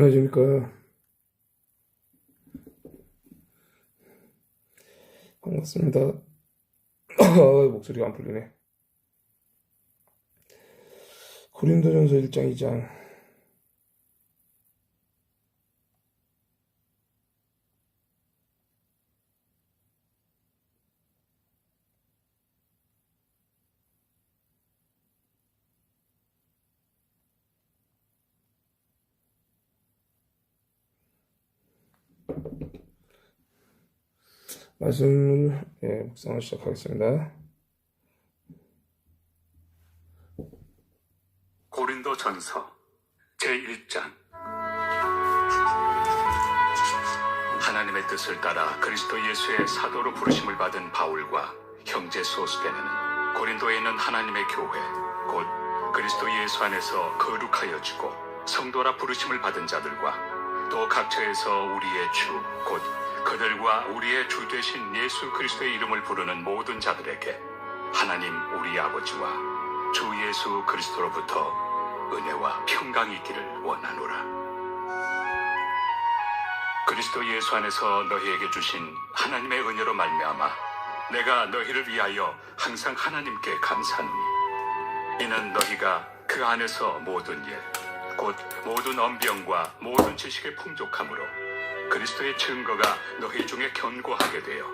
안녕하십니까. 반갑습니다. 목소리가 안 풀리네. 고린도전서 1장 2장. 말씀을 묵상을 시작하겠습니다. 고린도전서 제1장. 하나님의 뜻을 따라 그리스도 예수의 사도로 부르심을 받은 바울과 형제 소스베네는 고린도에 있는 하나님의 교회 곧 그리스도 예수 안에서 거룩하여 주고 성도라 부르심을 받은 자들과 또 각처에서 우리의 주 곧 그들과 우리의 주 되신 예수 그리스도의 이름을 부르는 모든 자들에게 하나님 우리 아버지와 주 예수 그리스도로부터 은혜와 평강이 있기를 원하노라. 그리스도 예수 안에서 너희에게 주신 하나님의 은혜로 말미암아 내가 너희를 위하여 항상 하나님께 감사하노니 이는 너희가 그 안에서 모든 일 곧 모든 언병과 모든 지식의 풍족함으로 그리스도의 증거가 너희 중에 견고하게 되어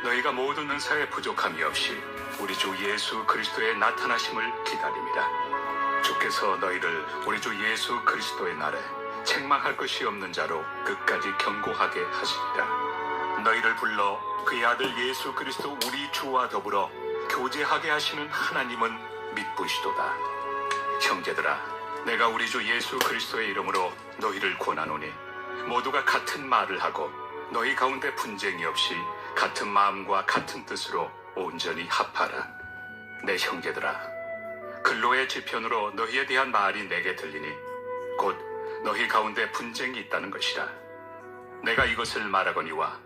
너희가 모든 은사에 부족함이 없이 우리 주 예수 그리스도의 나타나심을 기다립니다. 주께서 너희를 우리 주 예수 그리스도의 날에 책망할 것이 없는 자로 끝까지 견고하게 하시리라. 너희를 불러 그의 아들 예수 그리스도 우리 주와 더불어 교제하게 하시는 하나님은 믿부시도다. 형제들아, 내가 우리 주 예수 그리스도의 이름으로 너희를 권하노니 모두가 같은 말을 하고 너희 가운데 분쟁이 없이 같은 마음과 같은 뜻으로 온전히 합하라. 내 형제들아, 근로의 지편으로 너희에 대한 말이 내게 들리니 곧 너희 가운데 분쟁이 있다는 것이라. 내가 이것을 말하거니와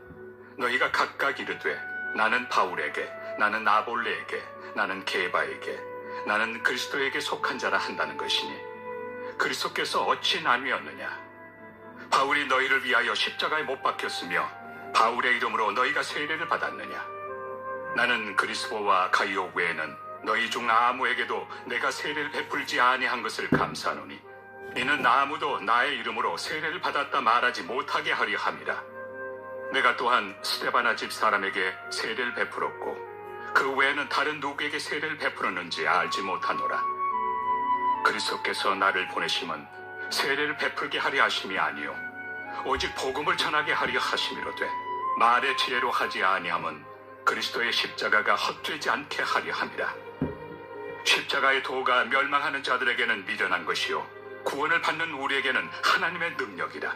너희가 각각 이르되 나는 바울에게, 나는 아볼레에게, 나는 게바에게, 나는 그리스도에게 속한 자라 한다는 것이니 그리스도께서 어찌 나뉘었느냐? 바울이 너희를 위하여 십자가에 못 박혔으며 바울의 이름으로 너희가 세례를 받았느냐? 나는 그리스도와 가이오 외에는 너희 중 아무에게도 내가 세례를 베풀지 아니한 것을 감사하노니 이는 아무도 나의 이름으로 세례를 받았다 말하지 못하게 하려 함이라. 내가 또한 스데바나 집 사람에게 세례를 베풀었고 그 외에는 다른 누구에게 세례를 베풀었는지 알지 못하노라. 그리스도께서 나를 보내심은 세례를 베풀게 하려 하심이 아니요 오직 복음을 전하게 하려 하심이로되 말의 지혜로 하지 아니함은 그리스도의 십자가가 헛되지 않게 하려 함이라. 십자가의 도가 멸망하는 자들에게는 미련한 것이요 구원을 받는 우리에게는 하나님의 능력이라.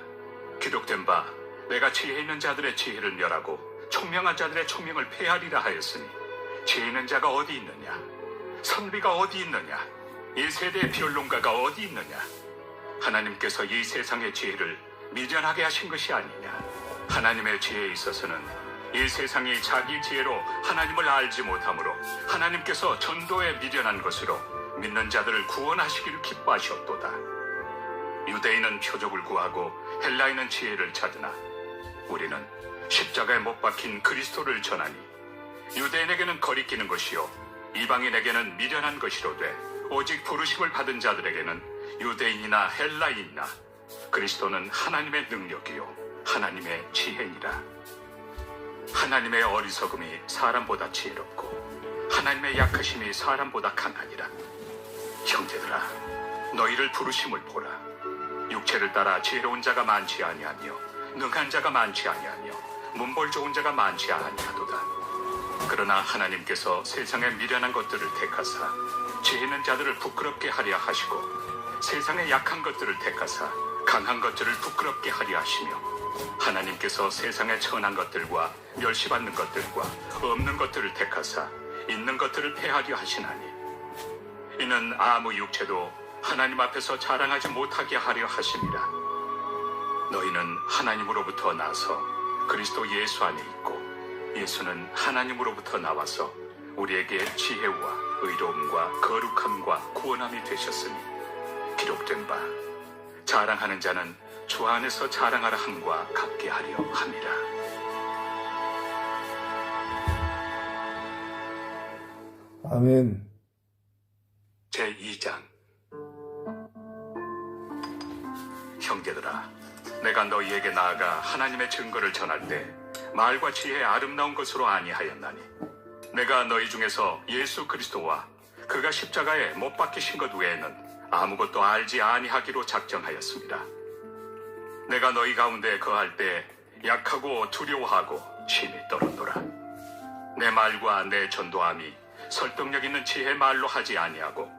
기록된 바 내가 지혜 있는 자들의 지혜를 멸하고 총명한 자들의 총명을 폐하리라 하였으니 지혜 있는 자가 어디 있느냐? 선비가 어디 있느냐? 이 세대의 변론가가 어디 있느냐? 하나님께서 이 세상의 지혜를 미련하게 하신 것이 아니냐? 하나님의 지혜에 있어서는 이 세상이 자기 지혜로 하나님을 알지 못하므로 하나님께서 전도에 미련한 것으로 믿는 자들을 구원하시기를 기뻐하셨도다. 유대인은 표적을 구하고 헬라인은 지혜를 찾으나 우리는 십자가에 못 박힌 그리스도를 전하니 유대인에게는 거리끼는 것이요 이방인에게는 미련한 것이로되 오직 부르심을 받은 자들에게는 유대인이나 헬라인이나 그리스도는 하나님의 능력이요 하나님의 지혜니라. 하나님의 어리석음이 사람보다 지혜롭고 하나님의 약하심이 사람보다 강하니라. 형제들아, 너희를 부르심을 보라. 육체를 따라 지혜로운 자가 많지 아니하며 능한 자가 많지 아니하며 문벌 좋은 자가 많지 아니하도다. 그러나 하나님께서 세상에 미련한 것들을 택하사 지혜 있는 자들을 부끄럽게 하려 하시고 세상에 약한 것들을 택하사 강한 것들을 부끄럽게 하려 하시며 하나님께서 세상에 천한 것들과 멸시받는 것들과 없는 것들을 택하사 있는 것들을 폐하려 하시나니 이는 아무 육체도 하나님 앞에서 자랑하지 못하게 하려 하심이라. 너희는 하나님으로부터 나서 그리스도 예수 안에 있고 예수는 하나님으로부터 나와서 우리에게 지혜와 의로움과 거룩함과 구원함이 되셨으니 기록된 바 자랑하는 자는 주 안에서 자랑하라 함과 같게 하려 함이라. 아멘. 제2장. 형제들아, 내가 너희에게 나아가 하나님의 증거를 전할 때 말과 지혜의 아름다운 것으로 아니하였나니, 내가 너희 중에서 예수 그리스도와 그가 십자가에 못 박히신 것 외에는 아무것도 알지 아니하기로 작정하였습니다. 내가 너희 가운데 거할 때 약하고 두려워하고 심히 떨었노라. 내 말과 내 전도함이 설득력 있는 지혜의 말로 하지 아니하고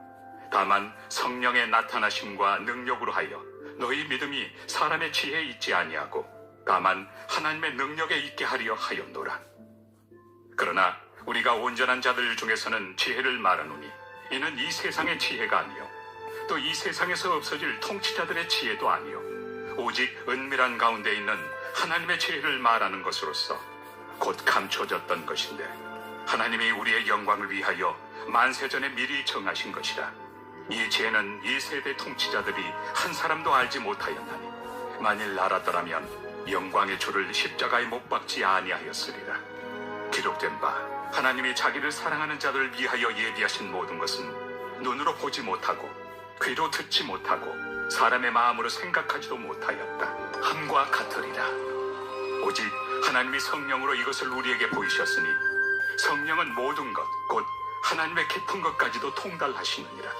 다만 성령의 나타나심과 능력으로 하여 너희 믿음이 사람의 지혜에 있지 아니하고 다만 하나님의 능력에 있게 하려 하였노라. 그러나 우리가 온전한 자들 중에서는 지혜를 말하노니 이는 이 세상의 지혜가 아니요 또 이 세상에서 없어질 통치자들의 지혜도 아니요 오직 은밀한 가운데 있는 하나님의 지혜를 말하는 것으로서 곧 감춰졌던 것인데 하나님이 우리의 영광을 위하여 만세전에 미리 정하신 것이라. 이 지혜는 이 세대 통치자들이 한 사람도 알지 못하였나니 만일 알았더라면 영광의 주를 십자가에 못 박지 아니하였으리라. 기록된 바 하나님이 자기를 사랑하는 자들을 위하여 예비하신 모든 것은 눈으로 보지 못하고 귀로 듣지 못하고 사람의 마음으로 생각하지도 못하였다 함과 같으리라. 오직 하나님이 성령으로 이것을 우리에게 보이셨으니 성령은 모든 것 곧 하나님의 깊은 것까지도 통달하시느니라.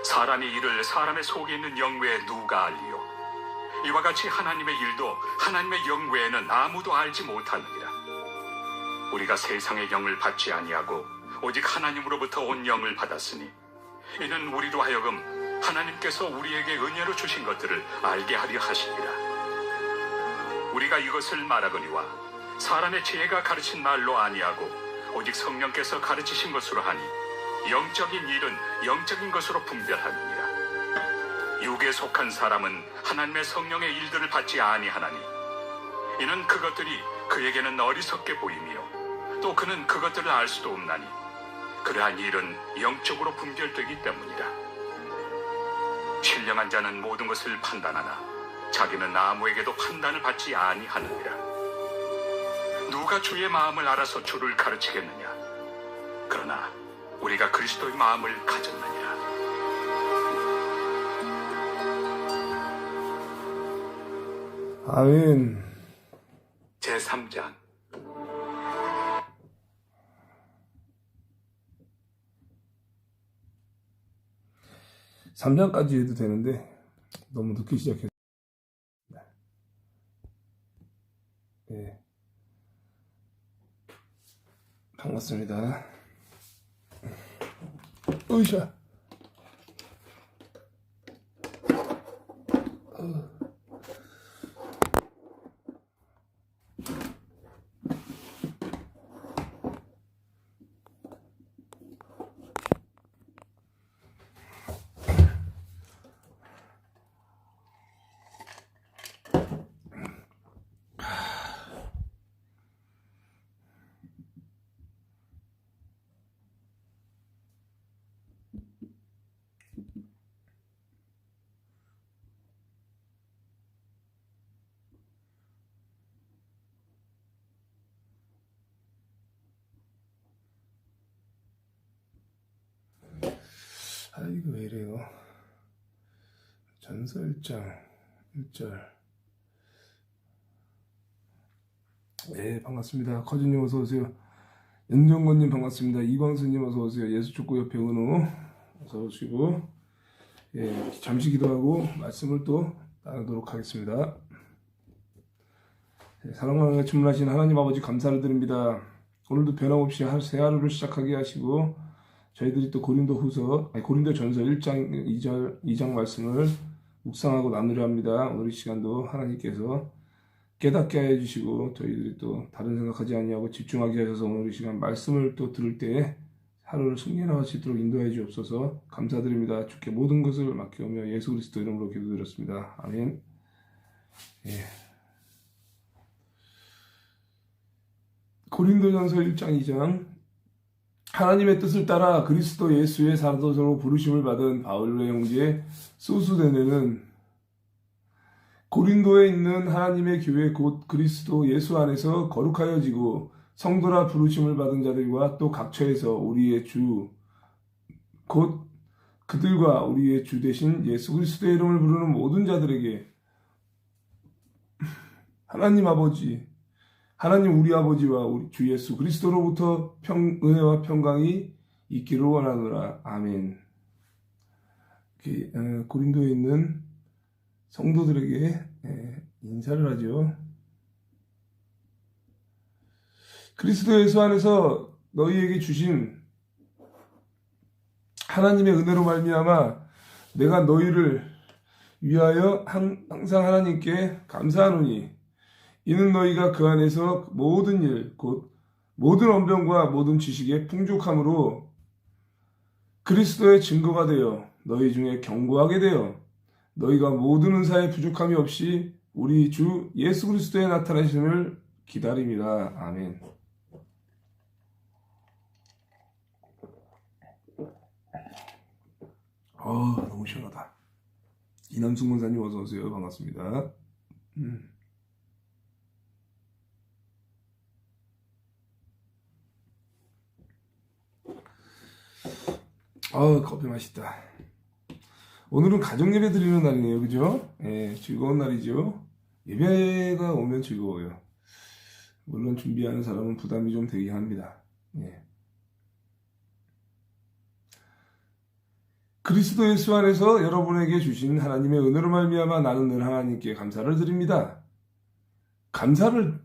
사람이 이를 사람의 속에 있는 영 외에 누가 알리요? 이와 같이 하나님의 일도 하나님의 영 외에는 아무도 알지 못하느니라. 우리가 세상의 영을 받지 아니하고 오직 하나님으로부터 온 영을 받았으니 이는 우리로 하여금 하나님께서 우리에게 은혜로 주신 것들을 알게 하려 하시니라. 우리가 이것을 말하거니와 사람의 지혜가 가르친 말로 아니하고 오직 성령께서 가르치신 것으로 하니 영적인 일은 영적인 것으로 분별하느니라. 육에 속한 사람은 하나님의 성령의 일들을 받지 아니하나니 이는 그것들이 그에게는 어리석게 보이며 또 그는 그것들을 알 수도 없나니 그러한 일은 영적으로 분별되기 때문이다. 신령한 자는 모든 것을 판단하나 자기는 아무에게도 판단을 받지 아니하느니라. 누가 주의 마음을 알아서 주를 가르치겠느냐? 그러나 우리가 그리스도의 마음을 가졌느니라. 아멘. 제3장. 삼장까지 해도 되는데 너무 늦게 시작해서. 네. 반갑습니다. 으쌰. 아, 이거 왜 이래요? 전서 1장 1절. 네, 반갑습니다. 커진님 어서오세요. 연정권님 반갑습니다. 이광수님 어서오세요. 예수축구협회 은우 어서오시고, 예, 잠시 기도하고 말씀을 또 나누도록 하겠습니다. 네, 사랑과 주문하신 하나님 아버지 감사를 드립니다. 오늘도 변함없이 새 하루를 시작하게 하시고 저희들이 또 고린도전서 1장 2장 말씀을 묵상하고 나누려 합니다. 오늘 이 시간도 하나님께서 깨닫게 하여 주시고 저희들이 또 다른 생각하지 아니하고 집중하게 하셔서 오늘 이 시간 말씀을 또 들을 때 하루를 승리할 수 있도록 인도해 주옵소서. 감사드립니다. 주께 모든 것을 맡겨오며 예수 그리스도 이름으로 기도드렸습니다. 아멘. 예. 고린도전서 1장 2장. 하나님의 뜻을 따라 그리스도 예수의 사도로 부르심을 받은 바울의 형제 소수데네는 고린도에 있는 하나님의 교회 곧 그리스도 예수 안에서 거룩하여지고 성도라 부르심을 받은 자들과 또 각처에서 우리의 주 곧 그들과 우리의 주 되신 예수 그리스도의 이름을 부르는 모든 자들에게 하나님 아버지, 하나님 우리 아버지와 우리 주 예수 그리스도로부터 은혜와 평강이 있기를 원하노라. 아멘. 고린도에 있는 성도들에게 인사를 하죠. 그리스도 예수 안에서 너희에게 주신 하나님의 은혜로 말미암아 내가 너희를 위하여 항상 하나님께 감사하노니 이는 너희가 그 안에서 모든 일 곧 모든 언변과 모든 지식의 풍족함으로 그리스도의 증거가 되어 너희 중에 견고하게 되어 너희가 모든 은사에 부족함이 없이 우리 주 예수 그리스도의 나타나심을 기다립니다. 아멘. 너무 시원하다. 이남승 권사님 어서 오세요. 반갑습니다. 커피 맛있다. 오늘은 가정 예배 드리는 날이네요. 그죠? 즐거운 날이죠. 예배가 오면 즐거워요. 물론 준비하는 사람은 부담이 좀 되긴 합니다. 그리스도 예수 안에서 여러분에게 주신 하나님의 은혜로 말미암아 나는 늘 하나님께 감사를 드립니다.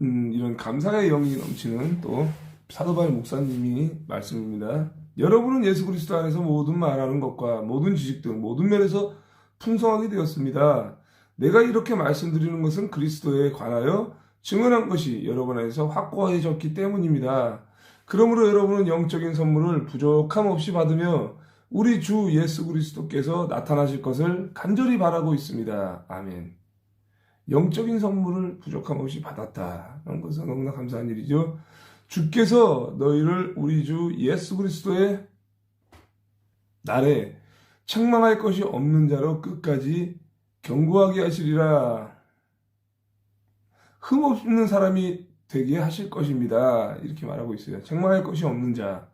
이런 감사의 영이 넘치는 또 사도바울 목사님이 말씀입니다. 여러분은 예수 그리스도 안에서 모든 말하는 것과 모든 지식 등 모든 면에서 풍성하게 되었습니다. 내가 이렇게 말씀드리는 것은 그리스도에 관하여 증언한 것이 여러분 안에서 확고해졌기 때문입니다. 그러므로 여러분은 영적인 선물을 부족함 없이 받으며 우리 주 예수 그리스도께서 나타나실 것을 간절히 바라고 있습니다. 아멘. 영적인 선물을 부족함 없이 받았다. 그런 것은 너무나 감사한 일이죠. 주께서 너희를 우리 주 예수 그리스도의 날에 책망할 것이 없는 자로 끝까지 견고하게 하시리라. 흠없는 사람이 되게 하실 것입니다. 이렇게 말하고 있어요. 책망할 것이 없는 자.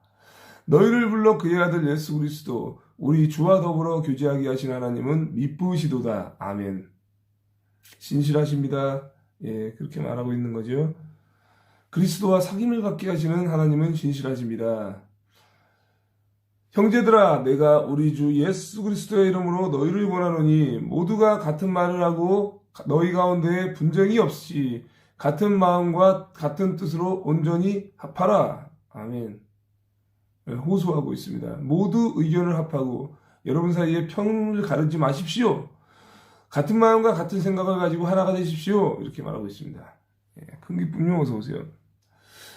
너희를 불러 그의 아들 예수 그리스도 우리 주와 더불어 교제하게 하신 하나님은 미쁘시도다. 아멘. 신실하십니다. 그렇게 말하고 있는 거죠. 그리스도와 사귐을 갖게 하시는 하나님은 신실하십니다. 형제들아, 내가 우리 주 예수 그리스도의 이름으로 너희를 원하노니 모두가 같은 말을 하고 너희 가운데 분쟁이 없이 같은 마음과 같은 뜻으로 온전히 합하라. 아멘. 호소하고 있습니다. 모두 의견을 합하고 여러분 사이에 평을 가르지 마십시오. 같은 마음과 같은 생각을 가지고 하나가 되십시오. 이렇게 말하고 있습니다. 큰 기쁨요. 어서 오세요.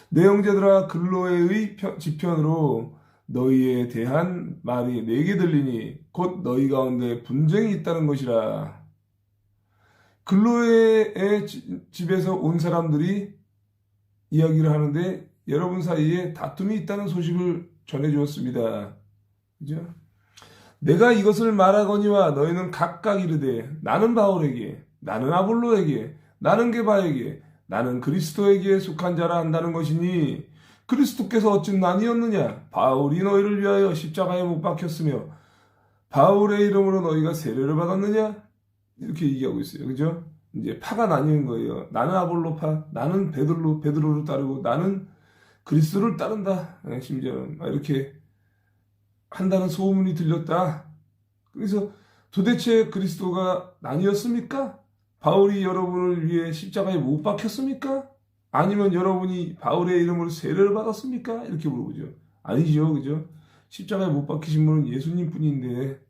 내 형제들아, 근로의 지편으로 너희에 대한 말이 내게 들리니 곧 너희 가운데 분쟁이 있다는 것이라. 근로의 집에서 온 사람들이 이야기를 하는데 여러분 사이에 다툼이 있다는 소식을 전해주었습니다. 그죠? 내가 이것을 말하거니와 너희는 각각 이르되 나는 바울에게, 나는 아볼로에게, 나는 게바에게, 나는 그리스도에게 속한 자라 한다는 것이니 그리스도께서 어찌 나뉘었느냐? 바울이 너희를 위하여 십자가에 못 박혔으며 바울의 이름으로 너희가 세례를 받았느냐? 이렇게 얘기하고 있어요. 그죠? 이제 파가 나뉘는 거예요. 나는 아볼로파, 나는 베드로를 따르고 나는 그리스도를 따른다. 심지어는 이렇게 한다는 소문이 들렸다. 그래서 도대체 그리스도가 나뉘었습니까? 바울이 여러분을 위해 십자가에 못 박혔습니까? 아니면 여러분이 바울의 이름으로 세례를 받았습니까? 이렇게 물어보죠. 아니죠. 그죠? 십자가에 못 박히신 분은 예수님 뿐인데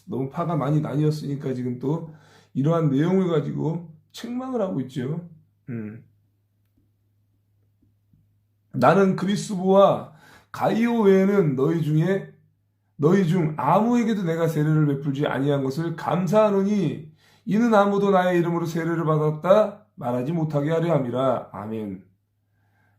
너무 파가 많이 나뉘었으니까 지금 또 이러한 내용을 가지고 책망을 하고 있죠. 나는 그리스도와 가이오 외에는 너희 중 아무에게도 내가 세례를 베풀지 아니한 것을 감사하노니 이는 아무도 나의 이름으로 세례를 받았다 말하지 못하게 하려 함이라. 아멘.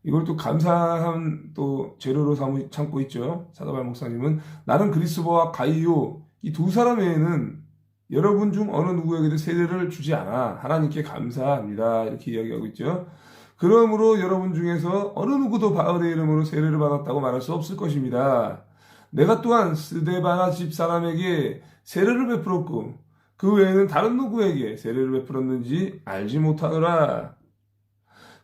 이걸 또 감사한 또 재료로 참고 있죠. 사도바울 목사님은 나는 그리스도와 가이오 이 두 사람 외에는 여러분 중 어느 누구에게도 세례를 주지 않아 하나님께 감사합니다. 이렇게 이야기하고 있죠. 그러므로 여러분 중에서 어느 누구도 바울의 이름으로 세례를 받았다고 말할 수 없을 것입니다. 내가 또한 스데바나 집 사람에게 세례를 베풀었고 그 외에는 다른 누구에게 세례를 베풀었는지 알지 못하노라.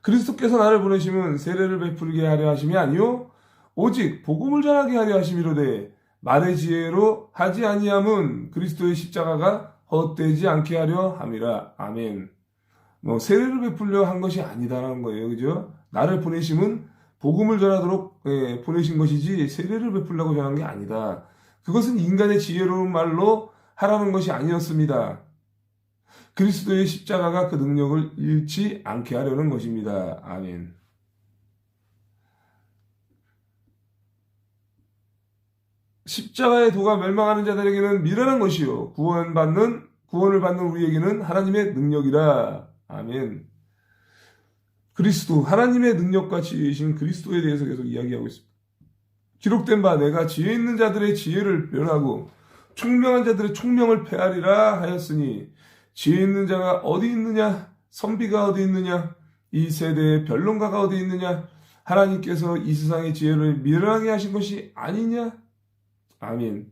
그리스도께서 나를 보내심은 세례를 베풀게 하려 하심이 아니요 오직 복음을 전하게 하려 하심이로되 말의 지혜로 하지 아니함은 그리스도의 십자가가 헛되지 않게 하려 함이라. 아멘. 세례를 베풀려 한 것이 아니다라는 거예요. 그죠? 나를 보내심은 복음을 전하도록 보내신 것이지 세례를 베풀려고 전한 게 아니다. 그것은 인간의 지혜로운 말로 하라는 것이 아니었습니다. 그리스도의 십자가가 그 능력을 잃지 않게 하려는 것입니다. 아멘. 십자가의 도가 멸망하는 자들에게는 미련한 것이요 구원을 받는 우리에게는 하나님의 능력이라. 아멘. 그리스도 하나님의 능력과 지혜이신 그리스도에 대해서 계속 이야기하고 있습니다. 기록된 바 내가 지혜 있는 자들의 지혜를 멸하고 총명한 자들의 총명을 폐하리라 하였으니 지혜 있는 자가 어디 있느냐 선비가 어디 있느냐 이 세대의 변론가가 어디 있느냐 하나님께서 이 세상의 지혜를 미련하게 하신 것이 아니냐. 아멘.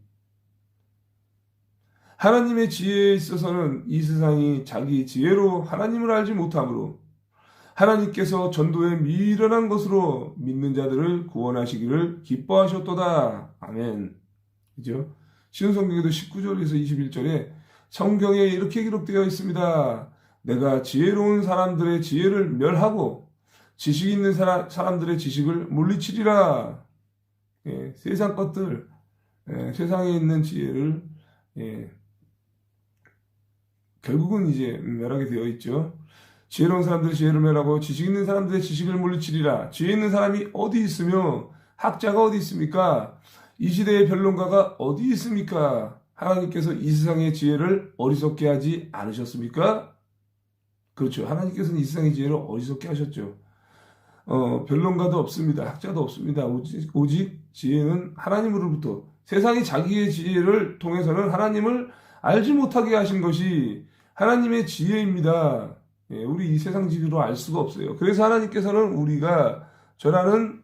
하나님의 지혜에 있어서는 이 세상이 자기 지혜로 하나님을 알지 못하므로 하나님께서 전도에 미련한 것으로 믿는 자들을 구원하시기를 기뻐하셨도다. 아멘. 그죠? 신성경에도 19절에서 21절에 성경에 이렇게 기록되어 있습니다. 내가 지혜로운 사람들의 지혜를 멸하고 지식 있는 사람들의 지식을 물리치리라. 세상 것들, 세상에 있는 지혜를 결국은 이제 멸하게 되어 있죠. 지혜로운 사람들의 지혜를 멸하고 지식 있는 사람들의 지식을 물리치리라. 지혜 있는 사람이 어디 있으며 학자가 어디 있습니까? 이 시대의 변론가가 어디 있습니까? 하나님께서 이 세상의 지혜를 어리석게 하지 않으셨습니까? 그렇죠. 하나님께서는 이 세상의 지혜를 어리석게 하셨죠. 변론가도 없습니다. 학자도 없습니다. 오직 지혜는 하나님으로부터 세상이 자기의 지혜를 통해서는 하나님을 알지 못하게 하신 것이 하나님의 지혜입니다. 우리 이 세상 지혜로 알 수가 없어요. 그래서 하나님께서는 우리가 전하는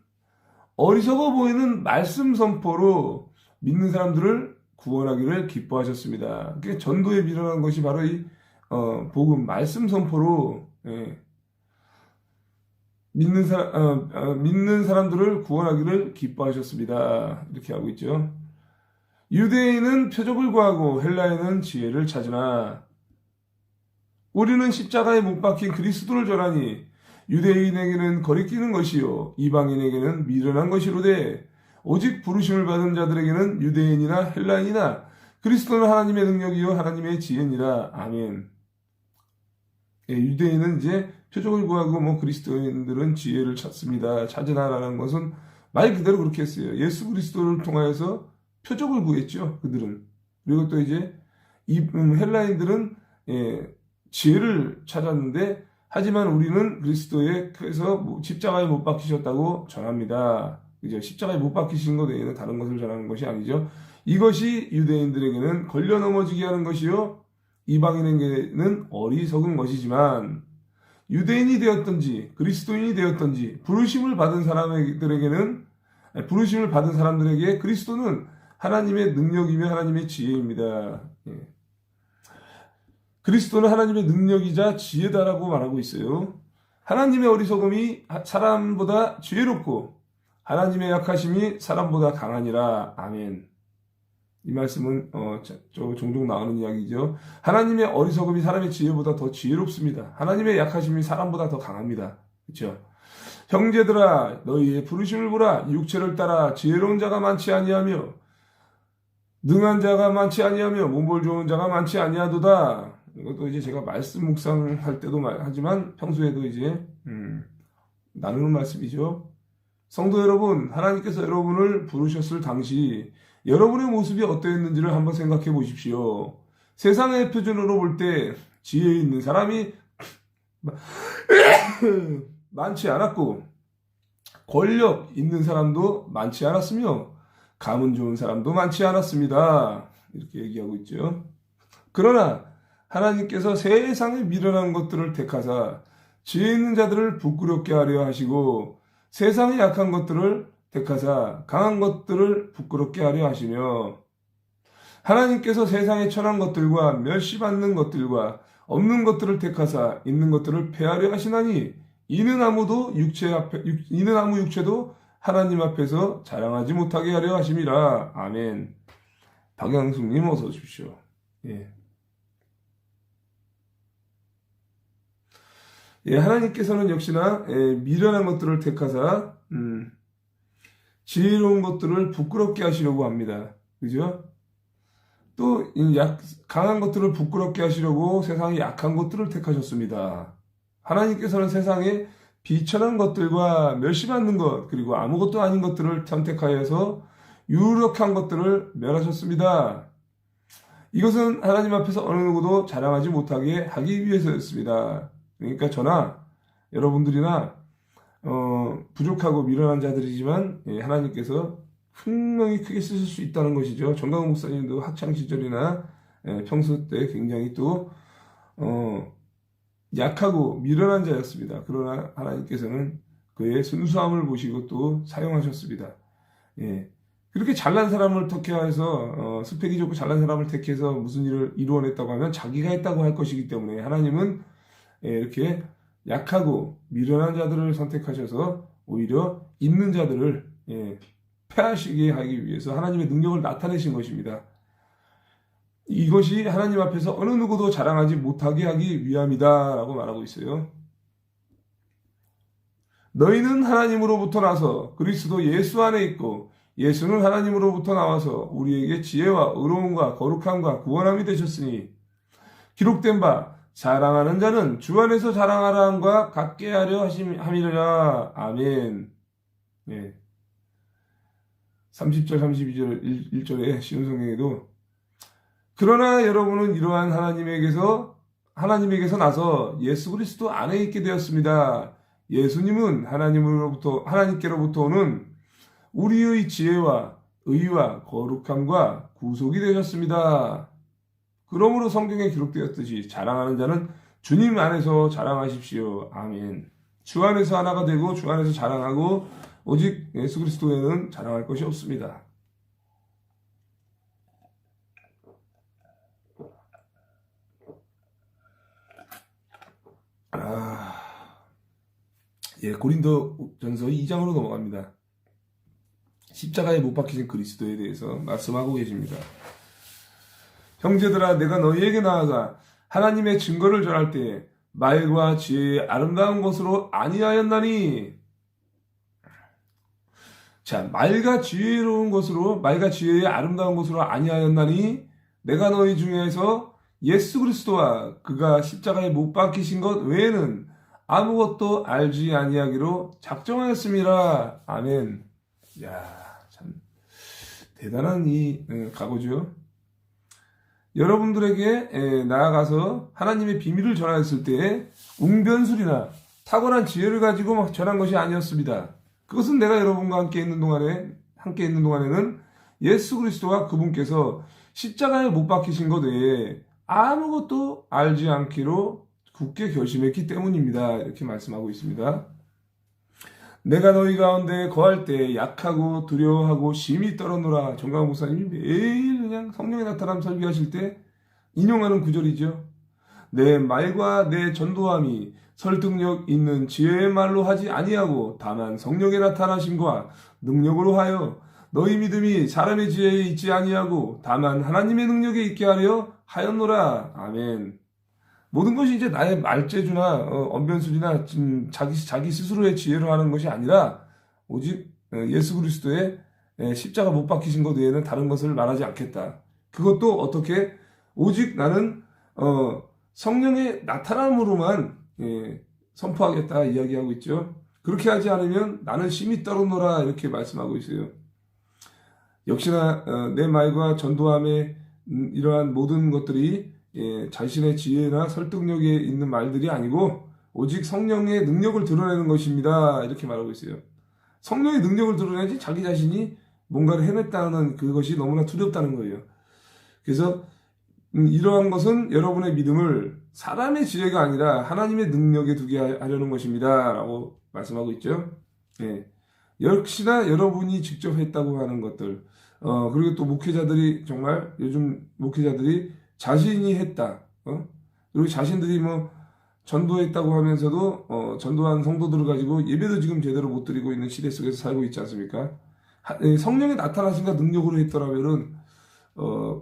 어리석어 보이는 말씀 선포로 믿는 사람들을 구원하기를 기뻐하셨습니다. 그게 전도에 미련한 것이 바로 이 복음 말씀 선포로 믿는 사람들을 구원하기를 기뻐하셨습니다. 이렇게 하고 있죠. 유대인은 표적을 구하고 헬라인은 지혜를 찾으나 우리는 십자가에 못 박힌 그리스도를 전하니 유대인에게는 거리끼는 것이요 이방인에게는 미련한 것이로되 오직 부르심을 받은 자들에게는 유대인이나 헬라인이나 그리스도는 하나님의 능력이요 하나님의 지혜니라. 아멘. 유대인은 이제 표적을 구하고 그리스도인들은 지혜를 찾습니다. 찾으나라는 것은 말 그대로 그렇게 했어요. 예수 그리스도를 통하여서 표적을 구했죠. 그들은. 그리고 또 이제 헬라인들은 지혜를 찾았는데 하지만 우리는 그리스도에서 십자가에 못 박히셨다고 전합니다. 그죠? 십자가에 못 박히신 것 외에는 다른 것을 전하는 것이 아니죠. 이것이 유대인들에게는 걸려 넘어지게 하는 것이요 이방인에게는 어리석은 것이지만 유대인이 되었든지 그리스도인이 되었든지 부르심을 받은 사람들에게 그리스도는 하나님의 능력이며 하나님의 지혜입니다. 그리스도는 하나님의 능력이자 지혜다라고 말하고 있어요. 하나님의 어리석음이 사람보다 지혜롭고 하나님의 약하심이 사람보다 강하니라. 아멘. 이 말씀은 종종 나오는 이야기죠. 하나님의 어리석음이 사람의 지혜보다 더 지혜롭습니다. 하나님의 약하심이 사람보다 더 강합니다. 그렇죠? 형제들아 너희의 부르심을 보라. 육체를 따라 지혜로운 자가 많지 아니하며 능한 자가 많지 아니하며 몸볼 좋은 자가 많지 아니하도다. 이것도 이제 제가 말씀 묵상할 때도 하지만 평소에도 이제 나누는 말씀이죠. 성도 여러분, 하나님께서 여러분을 부르셨을 당시 여러분의 모습이 어떠했는지를 한번 생각해 보십시오. 세상의 표준으로 볼 때 지혜 있는 사람이 많지 않았고 권력 있는 사람도 많지 않았으며 가문 좋은 사람도 많지 않았습니다. 이렇게 얘기하고 있죠. 그러나 하나님께서 세상에 미련한 것들을 택하사 지혜 있는 자들을 부끄럽게 하려 하시고 세상에 약한 것들을 택하사 강한 것들을 부끄럽게 하려 하시며 하나님께서 세상에 천한 것들과 멸시받는 것들과 없는 것들을 택하사 있는 것들을 폐하려 하시나니 이는 아무 육체도 하나님 앞에서 자랑하지 못하게 하려 하심이라. 아멘. 박양숙님 어서 오십시오. 예. 예, 하나님께서는 역시나 미련한 것들을 택하사 지혜로운 것들을 부끄럽게 하시려고 합니다. 그죠? 또 강한 것들을 부끄럽게 하시려고 세상에 약한 것들을 택하셨습니다. 하나님께서는 세상에 비천한 것들과 멸시받는 것 그리고 아무것도 아닌 것들을 선택하여서 유력한 것들을 멸하셨습니다. 이것은 하나님 앞에서 어느 누구도 자랑하지 못하게 하기 위해서였습니다. 그러니까 저나 여러분들이나 부족하고 미련한 자들이지만 하나님께서 분명히 크게 쓰실 수 있다는 것이죠. 정강훈 목사님도 학창시절이나 평소 때 굉장히 또 약하고 미련한 자였습니다. 그러나 하나님께서는 그의 순수함을 보시고 또 사용하셨습니다. 예. 그렇게 잘난 사람을 택해서 스펙이 좋고 잘난 사람을 택해서 무슨 일을 이루어냈다고 하면 자기가 했다고 할 것이기 때문에 하나님은 이렇게 약하고 미련한 자들을 선택하셔서 오히려 있는 자들을 패하시게 하기 위해서 하나님의 능력을 나타내신 것입니다. 이것이 하나님 앞에서 어느 누구도 자랑하지 못하게 하기 위함이다 라고 말하고 있어요. 너희는 하나님으로부터 나서 그리스도 예수 안에 있고 예수는 하나님으로부터 나와서 우리에게 지혜와 의로움과 거룩함과 구원함이 되셨으니 기록된 바 자랑하는 자는 주 안에서 자랑하라 함과 같게 하려 함이라. 아멘. 네. 30절 32절 1절에 쉬운 성경에도 그러나 여러분은 이러한 하나님에게서 나서 예수 그리스도 안에 있게 되었습니다. 예수님은 하나님께로부터 오는 우리의 지혜와 의와 거룩함과 구속이 되셨습니다. 그러므로 성경에 기록되었듯이 자랑하는 자는 주님 안에서 자랑하십시오. 아멘. 주 안에서 하나가 되고 주 안에서 자랑하고 오직 예수 그리스도에는 자랑할 것이 없습니다. 고린도전서 2장으로 넘어갑니다. 십자가에 못 박히신 그리스도에 대해서 말씀하고 계십니다. 형제들아 내가 너희에게 나아가 하나님의 증거를 전할 때에 말과 지혜의 아름다운 것으로 아니하였나니. 자, 말과 지혜의 아름다운 것으로 아니하였나니 내가 너희 중에서 예수 그리스도와 그가 십자가에 못 박히신 것 외에는 아무것도 알지 아니하기로 작정하였습니다. 아멘. 야, 참 대단한 각오죠. 여러분들에게 나아가서 하나님의 비밀을 전하였을 때 웅변술이나 탁월한 지혜를 가지고 막 전한 것이 아니었습니다. 그것은 내가 여러분과 함께 있는 동안에는 예수 그리스도와 그분께서 십자가에 못 박히신 것 외에 아무것도 알지 않기로 굳게 결심했기 때문입니다. 이렇게 말씀하고 있습니다. 내가 너희 가운데 거할 때 약하고 두려워하고 심히 떨었노라. 정강훈 목사님이 매일 그냥 성령의 나타남 설교하실 때 인용하는 구절이죠. 내 말과 내 전도함이 설득력 있는 지혜의 말로 하지 아니하고 다만 성령의 나타나심과 능력으로 하여 너희 믿음이 사람의 지혜에 있지 아니하고 다만 하나님의 능력에 있게 하려 하였노라. 아멘. 모든 것이 이제 나의 말재주나 언변술이나 자기 스스로의 지혜로 하는 것이 아니라 오직 예수 그리스도의 십자가 못 박히신 것 외에는 다른 것을 말하지 않겠다. 그것도 어떻게 오직 나는 성령의 나타남으로만 선포하겠다 이야기하고 있죠. 그렇게 하지 않으면 나는 심히 떨어노라 이렇게 말씀하고 있어요. 역시나 내 말과 전도함에 이러한 모든 것들이 자신의 지혜나 설득력에 있는 말들이 아니고 오직 성령의 능력을 드러내는 것입니다. 이렇게 말하고 있어요. 성령의 능력을 드러내지 자기 자신이 뭔가를 해냈다는 그것이 너무나 두렵다는 거예요. 그래서 이러한 것은 여러분의 믿음을 사람의 지혜가 아니라 하나님의 능력에 두게 하려는 것입니다. 라고 말씀하고 있죠. 예. 역시나 여러분이 직접 했다고 하는 것들, 그리고 또 목회자들이 정말 요즘 목회자들이 자신이 했다, 그리고 자신들이 뭐 전도했다고 하면서도 전도한 성도들을 가지고 예배도 지금 제대로 못 드리고 있는 시대 속에서 살고 있지 않습니까? 성령의 나타나심과 능력으로 했더라면은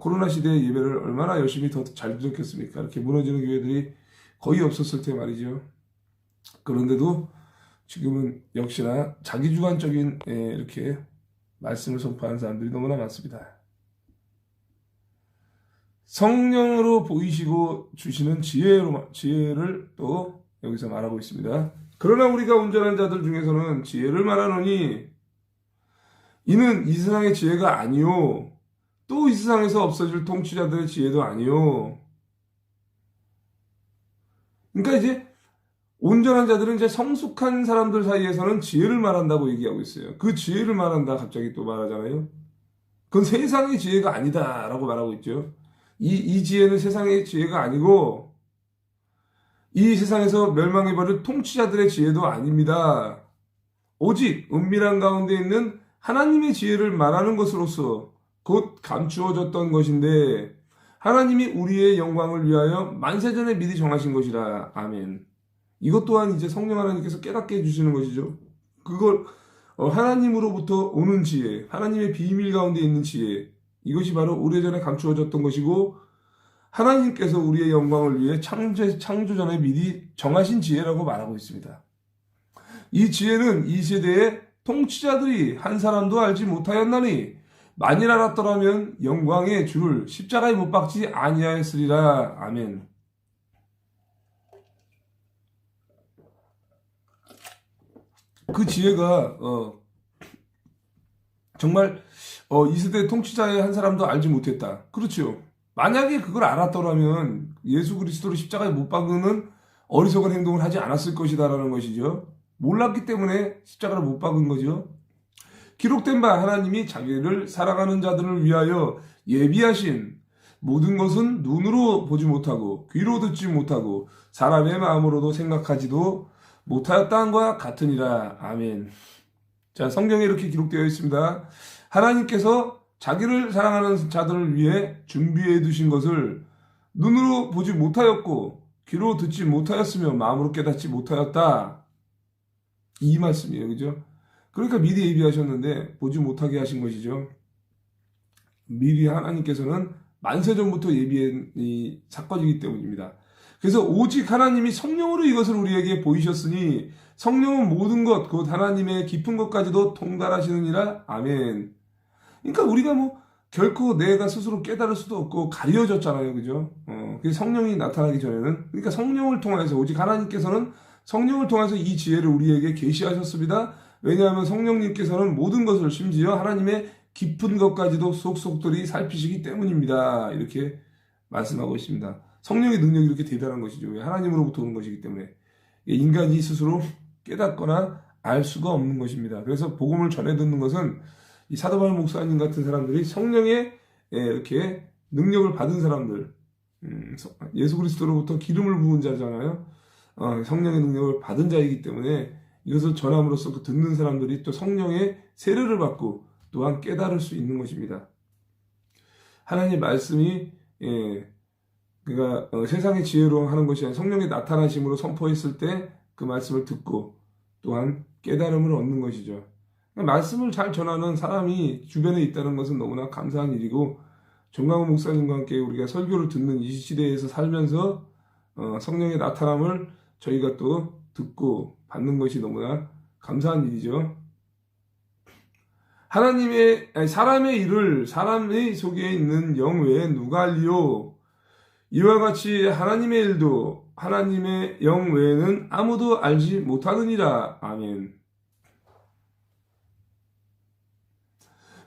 코로나 시대의 예배를 얼마나 열심히 더 잘 드렸겠습니까? 이렇게 무너지는 교회들이 거의 없었을 때 말이죠. 그런데도 지금은 역시나 자기주관적인 이렇게 말씀을 선포하는 사람들이 너무나 많습니다. 성령으로 보이시고 주시는 지혜를 또 여기서 말하고 있습니다. 그러나 우리가 온전한 자들 중에서는 지혜를 말하노니 이는 이 세상의 지혜가 아니요 또 이 세상에서 없어질 통치자들의 지혜도 아니요. 그러니까 이제 온전한 자들은 이제 성숙한 사람들 사이에서는 지혜를 말한다고 얘기하고 있어요. 그 지혜를 말한다 갑자기 또 말하잖아요. 그건 세상의 지혜가 아니다 라고 말하고 있죠. 이 지혜는 세상의 지혜가 아니고 이 세상에서 멸망해버릴 통치자들의 지혜도 아닙니다. 오직 은밀한 가운데 있는 하나님의 지혜를 말하는 것으로서 곧 감추어졌던 것인데 하나님이 우리의 영광을 위하여 만세전에 미리 정하신 것이라. 아멘. 이것 또한 이제 성령 하나님께서 깨닫게 해주시는 것이죠. 그걸 하나님으로부터 오는 지혜, 하나님의 비밀 가운데 있는 지혜, 이것이 바로 오래전에 감추어졌던 것이고 하나님께서 우리의 영광을 위해 창조 전에 미리 정하신 지혜라고 말하고 있습니다. 이 지혜는 이 세대의 통치자들이 한 사람도 알지 못하였나니 만일 알았더라면 영광의 주를 십자가에 못 박지 아니하였으리라. 아멘. 그 지혜가 정말 이 세대 통치자의 한 사람도 알지 못했다. 그렇죠. 만약에 그걸 알았더라면 예수 그리스도를 십자가에 못 박는 어리석은 행동을 하지 않았을 것이다라는 것이죠. 몰랐기 때문에 십자가를 못 박은 거죠. 기록된 바 하나님이 자기를 사랑하는 자들을 위하여 예비하신 모든 것은 눈으로 보지 못하고 귀로 듣지 못하고 사람의 마음으로도 생각하지도 못하였다는 것과 같으니라. 아멘. 자, 성경에 이렇게 기록되어 있습니다. 하나님께서 자기를 사랑하는 자들을 위해 준비해 두신 것을 눈으로 보지 못하였고 귀로 듣지 못하였으며 마음으로 깨닫지 못하였다. 이 말씀이에요. 그죠? 그러니까 미리 예비하셨는데 보지 못하게 하신 것이죠. 미리 하나님께서는 만세전부터 예비한 이 사건이기 때문입니다. 그래서 오직 하나님이 성령으로 이것을 우리에게 보이셨으니 성령은 모든 것, 곧 하나님의 깊은 것까지도 통달하시느니라. 아멘. 그러니까 우리가 뭐 결코 내가 스스로 깨달을 수도 없고 가려졌잖아요. 그죠? 성령이 나타나기 전에는. 그러니까 성령을 통해서 오직 하나님께서는 성령을 통해서 이 지혜를 우리에게 계시하셨습니다. 왜냐하면 성령님께서는 모든 것을 심지어 하나님의 깊은 것까지도 속속들이 살피시기 때문입니다. 이렇게 말씀하고 있습니다. 성령의 능력이 이렇게 대단한 것이죠. 하나님으로부터 오는 것이기 때문에 인간이 스스로 깨닫거나 알 수가 없는 것입니다. 그래서 복음을 전해 듣는 것은 이 사도 바울 목사님 같은 사람들이 성령의 이렇게 능력을 받은 사람들, 예수 그리스도로부터 기름을 부은 자잖아요. 성령의 능력을 받은 자이기 때문에 이것을 전함으로써 그 듣는 사람들이 또 성령의 세례를 받고 또한 깨달을 수 있는 것입니다. 하나님의 말씀이 그러니까 세상의 지혜로 하는 것이 아니라 성령의 나타나심으로 선포했을 때 그 말씀을 듣고 또한 깨달음을 얻는 것이죠. 말씀을 잘 전하는 사람이 주변에 있다는 것은 너무나 감사한 일이고 정강훈 목사님과 함께 우리가 설교를 듣는 이 시대에서 살면서 성령의 나타남을 저희가 또 듣고 받는 것이 너무나 감사한 일이죠. 사람의 일을 사람의 속에 있는 영 외에 누가 알리요? 이와 같이 하나님의 일도 하나님의 영 외에는 아무도 알지 못하느니라. 아멘.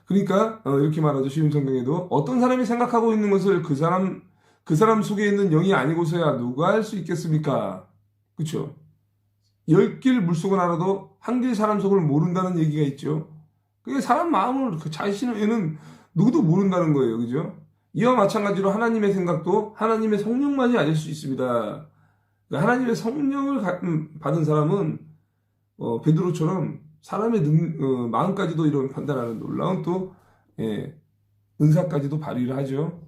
그러니까 이렇게 말하죠. 쉬운 성경에도 어떤 사람이 생각하고 있는 것을 그 사람 속에 있는 영이 아니고서야 누가 알 수 있겠습니까? 그렇죠? 10길 물속은 알아도 한 길 사람 속을 모른다는 얘기가 있죠. 그게 사람 마음을 자신에는 누구도 모른다는 거예요. 그죠? 이와 마찬가지로 하나님의 생각도 하나님의 성령만이 아닐 수 있습니다. 그러니까 하나님의 성령을 받은 사람은 베드로처럼 사람의 마음까지도 이런 판단하는 놀라운 또 은사까지도 발휘를 하죠.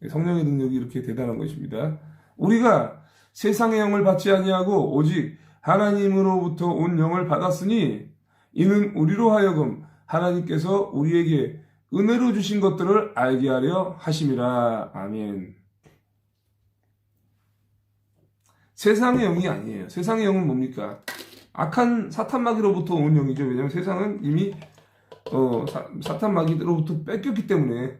성령의 능력이 이렇게 대단한 것입니다. 우리가 세상의 영을 받지 아니하고 오직 하나님으로부터 온 영을 받았으니 이는 우리로 하여금 하나님께서 우리에게 은혜로 주신 것들을 알게 하려 하심이라. 아멘. 세상의 영이 아니에요. 세상의 영은 뭡니까? 악한 사탄 마귀로부터 온 영이죠. 왜냐하면 세상은 이미 사탄 마귀로부터 뺏겼기 때문에.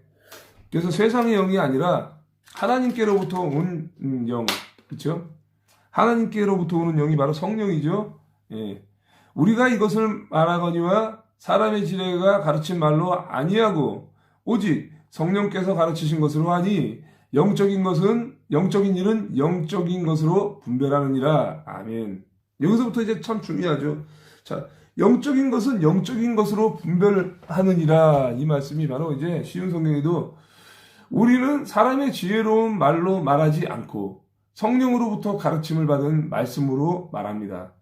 그래서 세상의 영이 아니라 하나님께로부터 온 영, 그렇죠? 하나님께로부터 오는 영이 바로 성령이죠. 우리가 이것을 말하거니와 사람의 지혜가 가르친 말로 아니하고 오직 성령께서 가르치신 것으로 하니 영적인 일은 영적인 것으로 분별하느니라. 아멘. 여기서부터 이제 참 중요하죠. 자, 영적인 것은 영적인 것으로 분별하느니라. 이 말씀이 바로 이제 쉬운 성경에도 우리는 사람의 지혜로운 말로 말하지 않고 성령으로부터 가르침을 받은 말씀으로 말합니다.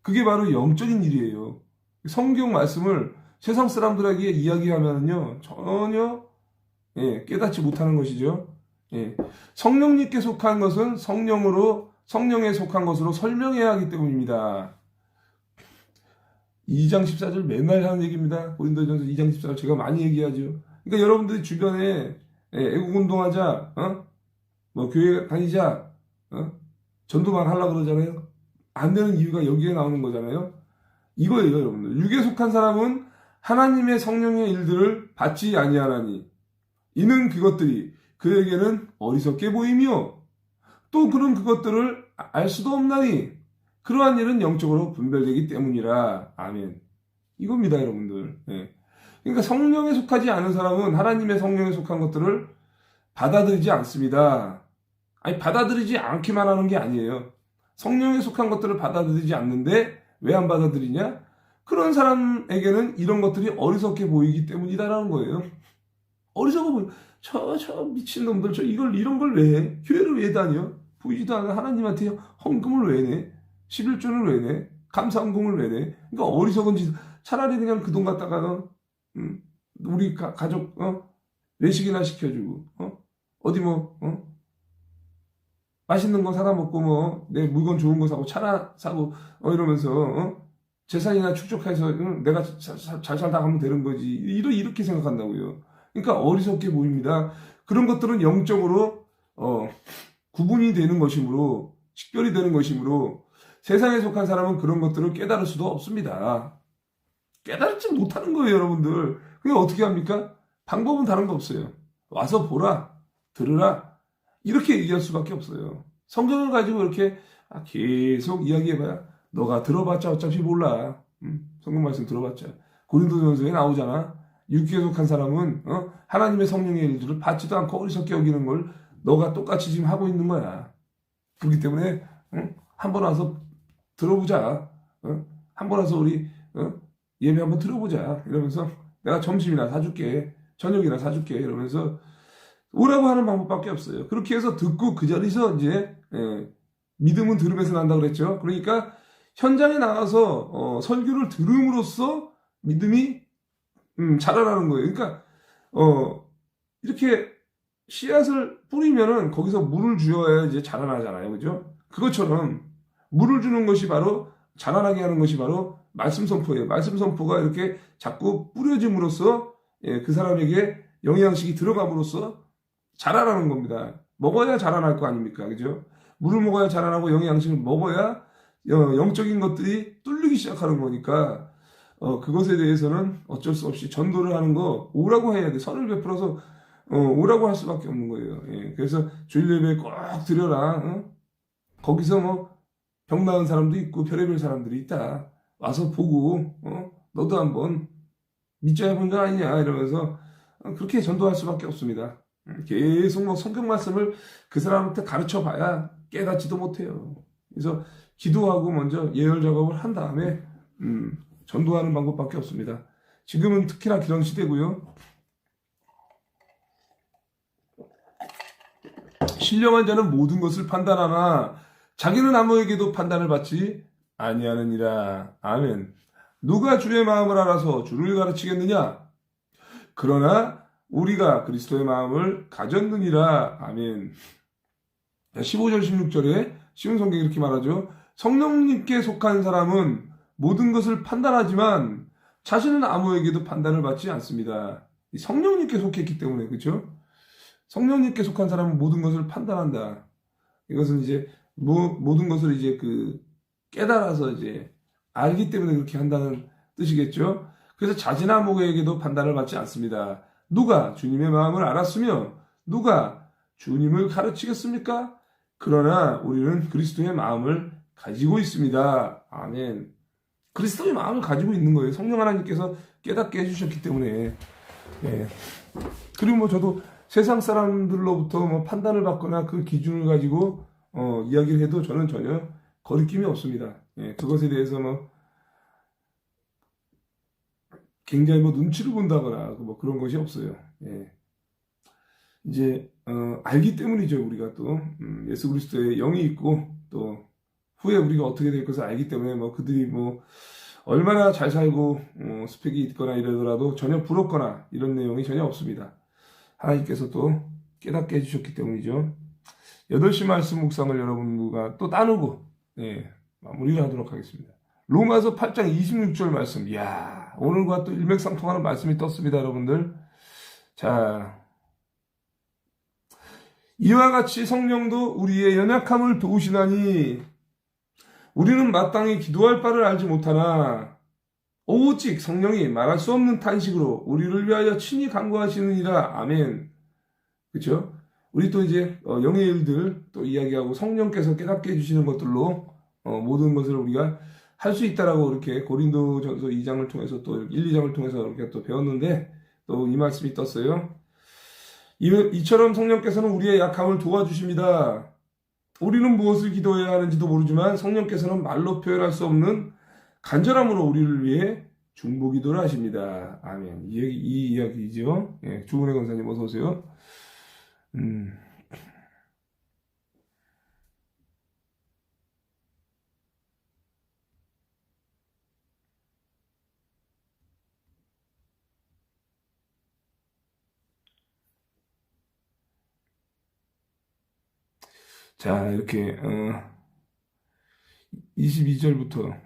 그게 바로 영적인 일이에요. 성경 말씀을 세상 사람들에게 이야기하면요 전혀 깨닫지 못하는 것이죠. 성령님께 속한 것은 성령에 속한 것으로 설명해야 하기 때문입니다. 2장 14절 맨날 하는 얘기입니다. 고린도전서 2장 14절 제가 많이 얘기하죠. 그러니까 여러분들이 주변에 애국운동하자, 뭐 교회 다니자, 전도만 하려고 그러잖아요. 안 되는 이유가 여기에 나오는 거잖아요. 이거예요, 여러분들. 육에 속한 사람은 하나님의 성령의 일들을 받지 아니하나니 이는 그것들이 그에게는 어리석게 보이며 또 그는 그것들을 알 수도 없나니 그러한 일은 영적으로 분별되기 때문이라. 아멘. 이겁니다, 여러분들. 그러니까 성령에 속하지 않은 사람은 하나님의 성령에 속한 것들을 받아들이지 않습니다. 아니, 받아들이지 않기만 하는 게 아니에요. 성령에 속한 것들을 받아들이지 않는데 왜 안 받아들이냐? 그런 사람에게는 이런 것들이 어리석게 보이기 때문이다라는 거예요. 어리석어 보여. 저 미친놈들, 이런 걸 왜 해? 교회를 왜 다녀? 보이지도 않은 하나님한테 헌금을 왜 내? 11조를 왜 내? 감사헌금을 왜 내? 그러니까 어리석은 짓. 차라리 그냥 그 돈 갖다가 우리 가족 외식이나 시켜주고 어디 맛있는 거 사다 먹고 내 물건 좋은 거 사고 차나 사고 이러면서 재산이나 축적해서 내가 잘 살다 가면 되는 거지. 이렇게 생각한다고요. 그러니까 어리석게 보입니다. 그런 것들은 영적으로 구분이 되는 것이므로 식별이 되는 것이므로 세상에 속한 사람은 그런 것들을 깨달을 수도 없습니다. 깨달지 못하는 거예요, 여러분들. 그게 어떻게 합니까? 방법은 다른 거 없어요. 와서 보라, 들으라, 이렇게 얘기할 수밖에 없어요. 성경을 가지고 이렇게 계속 이야기해봐야 너가 들어봤자 어차피 몰라. 성경 말씀 들어봤자. 고린도전서에 나오잖아. 육교에 속한 사람은 하나님의 성령의 일들을 받지도 않고 어리석게 여기는 걸 너가 똑같이 지금 하고 있는 거야. 그렇기 때문에 한번 와서 들어보자. 한번 와서 우리 예배 한번 들어보자. 이러면서 내가 점심이나 사줄게. 저녁이나 사줄게. 이러면서 오라고 하는 방법밖에 없어요. 그렇게 해서 듣고 그 자리에서 이제 믿음은 들음에서 난다 그랬죠. 그러니까 현장에 나가서 설교를 들음으로써 믿음이 자라나는 거예요. 그러니까 이렇게 씨앗을 뿌리면은 거기서 물을 주어야 이제 자라나잖아요. 그죠? 그것처럼 물을 주는 것이 바로 자라나게 하는 것이 바로 말씀 선포예요. 말씀 선포가 이렇게 자꾸 뿌려짐으로써 그 사람에게 영양식이 들어감으로써 자라나는 겁니다. 먹어야 자라날 거 아닙니까? 그죠? 물을 먹어야 자라나고 영양식을 먹어야 영적인 것들이 뚫리기 시작하는 거니까 그것에 대해서는 어쩔 수 없이 전도를 하는 거 오라고 해야 돼. 선을 베풀어서 오라고 할 수밖에 없는 거예요. 그래서 주일 예배 꼭 드려라. 거기서 병 나은 사람도 있고 별의별 사람들이 있다. 와서 보고 너도 한번 믿자야 본 거 아니냐 이러면서 그렇게 전도할 수밖에 없습니다. 계속 성경 말씀을 그 사람한테 가르쳐 봐야 깨닫지도 못해요. 그래서 기도하고 먼저 예열 작업을 한 다음에 전도하는 방법밖에 없습니다. 지금은 특히나 그런 시대고요. 신령한 자는 모든 것을 판단하나 자기는 아무에게도 판단을 받지 아니하느니라. 아멘. 누가 주의 마음을 알아서 주를 가르치겠느냐? 그러나 우리가 그리스도의 마음을 가졌느니라. 아멘. 15절 16절에 쉬운 성경이 이렇게 말하죠. 성령님께 속한 사람은 모든 것을 판단하지만 자신은 아무에게도 판단을 받지 않습니다. 성령님께 속했기 때문에, 그렇죠? 성령님께 속한 사람은 모든 것을 판단한다. 이것은 이제 모든 것을 이제 깨달아서 이제 알기 때문에 그렇게 한다는 뜻이겠죠. 그래서 자신 아무에게도 판단을 받지 않습니다. 누가 주님의 마음을 알았으며 누가 주님을 가르치겠습니까? 그러나 우리는 그리스도의 마음을 가지고 있습니다. 아멘. 그리스도의 마음을 가지고 있는 거예요. 성령 하나님께서 깨닫게 해주셨기 때문에. 예. 그리고 저도 세상 사람들로부터 판단을 받거나 그 기준을 가지고 이야기를 해도 저는 전혀 거리낌이 없습니다. 예. 그것에 대해서 굉장히 눈치를 본다거나 그런 것이 없어요. 예. 이제 알기 때문이죠. 우리가 또 예수 그리스도의 영이 있고 또 후에 우리가 어떻게 될 것을 알기 때문에 그들이 얼마나 잘 살고 스펙이 있거나 이러더라도 전혀 부럽거나 이런 내용이 전혀 없습니다. 하나님께서 또 깨닫게 해주셨기 때문이죠. 8시 말씀 묵상을 여러분과 또 나누고 마무리를 하도록 하겠습니다. 로마서 8장 26절 말씀. 이야, 오늘과 또 일맥상통하는 말씀이 떴습니다, 여러분들. 자, 이와 같이 성령도 우리의 연약함을 도우시나니 우리는 마땅히 기도할 바를 알지 못하나 오직 성령이 말할 수 없는 탄식으로 우리를 위하여 친히 간구하시느니라. 아멘. 그렇죠? 우리 또 이제 영의 일들 또 이야기하고 성령께서 깨닫게 해주시는 것들로 모든 것을 우리가 할 수 있다라고 이렇게 고린도전서 2장을 통해서 또 1, 2장을 통해서 이렇게 또 배웠는데 또 이 말씀이 떴어요. 이처럼 성령께서는 우리의 약함을 도와주십니다. 우리는 무엇을 기도해야 하는지도 모르지만 성령께서는 말로 표현할 수 없는 간절함으로 우리를 위해 중보기도를 하십니다. 아멘. 이 이야기죠. 예, 주은혜 권사님 어서 오세요. 자, 이렇게 21절부터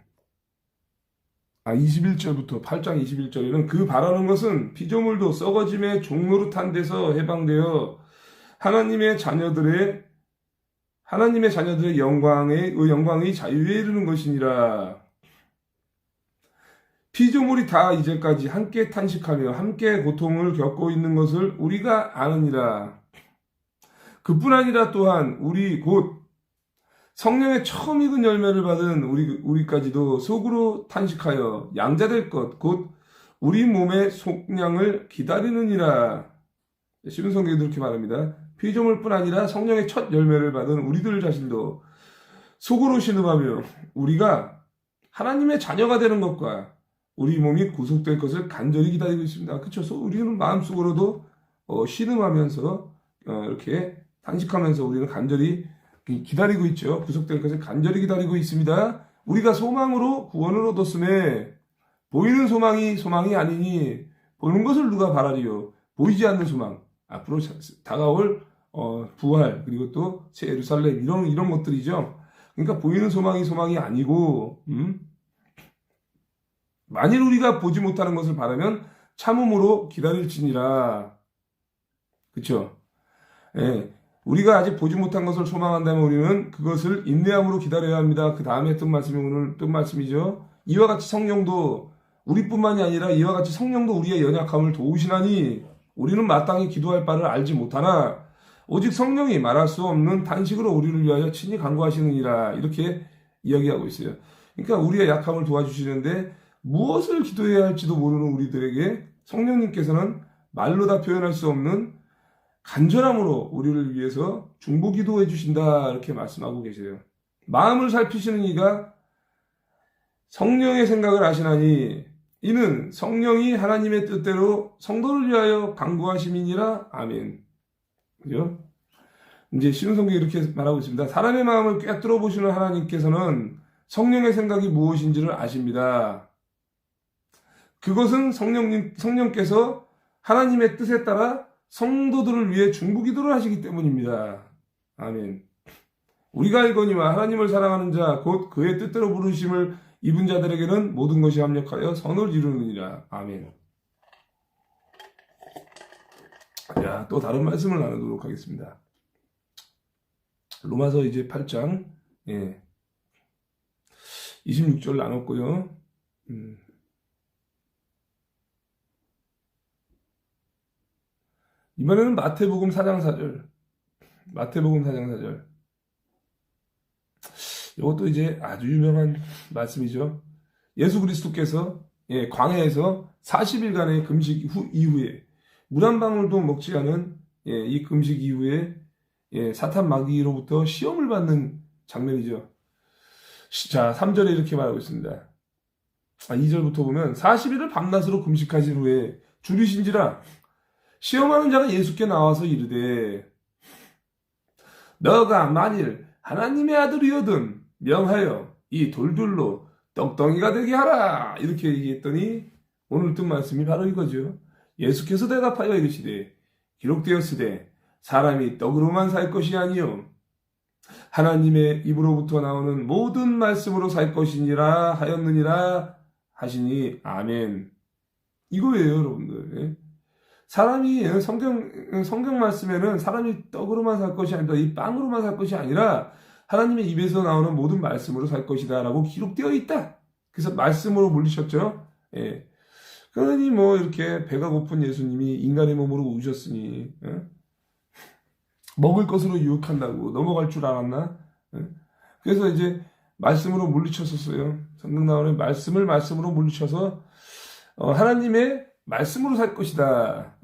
8장 21절에는 그 바라는 것은 피조물도 썩어짐의 종노릇한 데서 해방되어 하나님의 자녀들의 영광의 자유에 이르는 것이니라. 피조물이 다 이제까지 함께 탄식하며 함께 고통을 겪고 있는 것을 우리가 아느니라. 그뿐 아니라 또한 우리 곧 성령의 처음 익은 열매를 받은 우리까지도 속으로 탄식하여 양자될 것 곧 우리 몸의 속량을 기다리느니라. 쉬운 성경에도 이렇게 말합니다. 피조물뿐 아니라 성령의 첫 열매를 받은 우리들 자신도 속으로 신음하며 우리가 하나님의 자녀가 되는 것과 우리 몸이 구속될 것을 간절히 기다리고 있습니다. 그렇죠? 우리는 마음속으로도 신음하면서 이렇게 탄식하면서 우리는 간절히 기다리고 있죠. 구속될 것을 간절히 기다리고 있습니다. 우리가 소망으로 구원을 얻었음에 보이는 소망이 아니니 보는 것을 누가 바라리요. 보이지 않는 소망, 앞으로 다가올 부활, 그리고 또 새 예루살렘 이런 것들이죠. 그러니까 보이는 소망이 아니고 만일 우리가 보지 못하는 것을 바라면 참음으로 기다릴지니라. 그렇죠? 예. 우리가 아직 보지 못한 것을 소망한다면 우리는 그것을 인내함으로 기다려야 합니다. 그 다음에 했던 말씀이 오늘 뜬 말씀이죠. 이와 같이 성령도 우리뿐만이 아니라 이와 같이 성령도 우리의 연약함을 도우시나니 우리는 마땅히 기도할 바를 알지 못하나 오직 성령이 말할 수 없는 탄식으로 우리를 위하여 친히 간구하시느니라. 이렇게 이야기하고 있어요. 그러니까 우리의 약함을 도와주시는데 무엇을 기도해야 할지도 모르는 우리들에게 성령님께서는 말로 다 표현할 수 없는 간절함으로 우리를 위해서 중보기도해 주신다. 이렇게 말씀하고 계세요. 마음을 살피시는 이가 성령의 생각을 아시나니 이는 성령이 하나님의 뜻대로 성도를 위하여 간구하심이니라. 아멘. 그죠? 이제 신흥성경에 이렇게 말하고 있습니다. 사람의 마음을 꿰뚫어 보시는 하나님께서는 성령의 생각이 무엇인지를 아십니다. 그것은 성령께서 하나님의 뜻에 따라 성도들을 위해 중보기도를 하시기 때문입니다. 아멘. 우리가 알거니와 하나님을 사랑하는 자 곧 그의 뜻대로 부르심을 입은 자들에게는 모든 것이 합력하여 선을 이루느니라. 아멘. 자, 또 다른 말씀을 나누도록 하겠습니다. 로마서 이제 8장 26절 나눴고요. 이번에는 마태복음 4장 4절. 마태복음 4장 4절. 이것도 이제 아주 유명한 말씀이죠. 예수 그리스도께서 광야에서 40일간의 금식 이후에 물 한 방울도 먹지 않은 이 금식 이후에 사탄 마귀로부터 시험을 받는 장면이죠. 자, 3절에 이렇게 말하고 있습니다. 2절부터 보면 40일을 밤낮으로 금식하신 후에 줄이신지라 시험하는 자가 예수께 나와서 이르되 너가 만일 하나님의 아들이거든 명하여 이 돌들로 떡덩이가 되게 하라 이렇게 얘기했더니 오늘 뜬 말씀이 바로 이거죠. 예수께서 대답하여 이르시되 기록되었으되 사람이 떡으로만 살 것이 아니요 하나님의 입으로부터 나오는 모든 말씀으로 살 것이니라 하였느니라 하시니 아멘. 이거예요, 여러분들. 사람이 성경 말씀에는 사람이 떡으로만 살 것이 아니다, 이 빵으로만 살 것이 아니라 하나님의 입에서 나오는 모든 말씀으로 살 것이다 라고 기록되어 있다. 그래서 말씀으로 물리셨죠. 그러니 뭐 이렇게 배가 고픈 예수님이 인간의 몸으로 오셨으니 먹을 것으로 유혹한다고 넘어갈 줄 알았나? 그래서 이제 말씀으로 물리쳤었어요. 성경 나오는 말씀으로 물리쳐서 하나님의 말씀으로 살 것이다.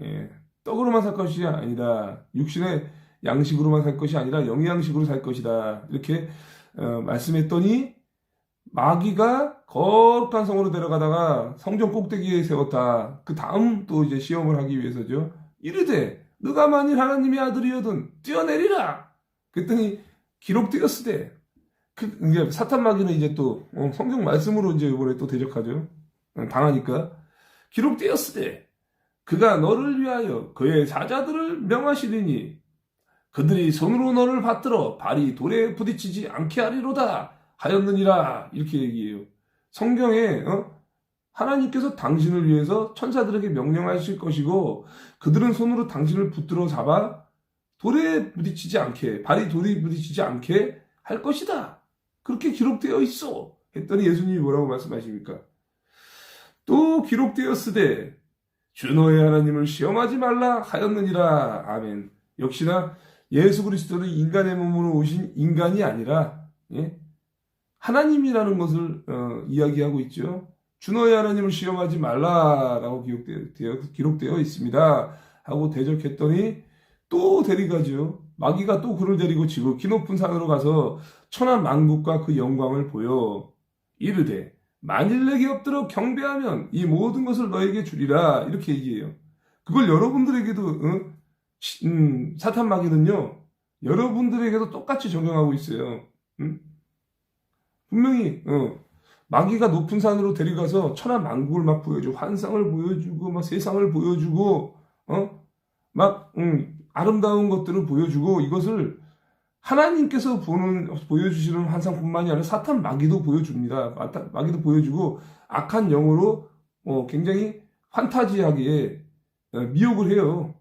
떡으로만 살 것이 아니다. 육신의 양식으로만 살 것이 아니라 영의 양식으로 살 것이다. 이렇게 말씀했더니 마귀가 거룩한 성으로 데려가다가 성전 꼭대기에 세웠다. 그 다음 또 이제 시험을 하기 위해서죠. 이르되 너가 만일 하나님의 아들이거든 뛰어내리라. 그랬더니 기록되었으되 이제 사탄 마귀는 이제 또 성경 말씀으로 이제 이번에 또 대적하죠. 당하니까 기록되었으되 그가 너를 위하여 그의 사자들을 명하시리니 그들이 손으로 너를 받들어 발이 돌에 부딪히지 않게 하리로다 하였느니라. 이렇게 얘기해요. 성경에 하나님께서 당신을 위해서 천사들에게 명령하실 것이고 그들은 손으로 당신을 붙들어 잡아 돌에 부딪히지 않게 발이 돌에 부딪히지 않게 할 것이다. 그렇게 기록되어 있어. 했더니 예수님이 뭐라고 말씀하십니까? 또 기록되었으되 주 너의 하나님을 시험하지 말라 하였느니라. 아멘. 역시나 예수 그리스도는 인간의 몸으로 오신 인간이 아니라 하나님이라는 것을 이야기하고 있죠. 주 너의 하나님을 시험하지 말라라고 기록되어 있습니다. 하고 대적했더니 또 데려가죠. 마귀가 또 그를 데리고 지극히 높은 산으로 가서 천하 만국과 그 영광을 보여 이르되 만일 내게 엎드려 경배하면 이 모든 것을 너에게 주리라. 이렇게 얘기해요. 그걸 여러분들에게도 사탄 마귀는요 여러분들에게도 똑같이 적용하고 있어요. 분명히 마귀가 높은 산으로 데려가서 천하 만국을 막 보여주고 환상을 보여주고 막 세상을 보여주고 막 아름다운 것들을 보여주고 이것을 하나님께서 보여주시는 환상뿐만이 아니라 사탄 마귀도 보여줍니다. 마귀도 보여주고 악한 영으로 굉장히 판타지하게 미혹을 해요.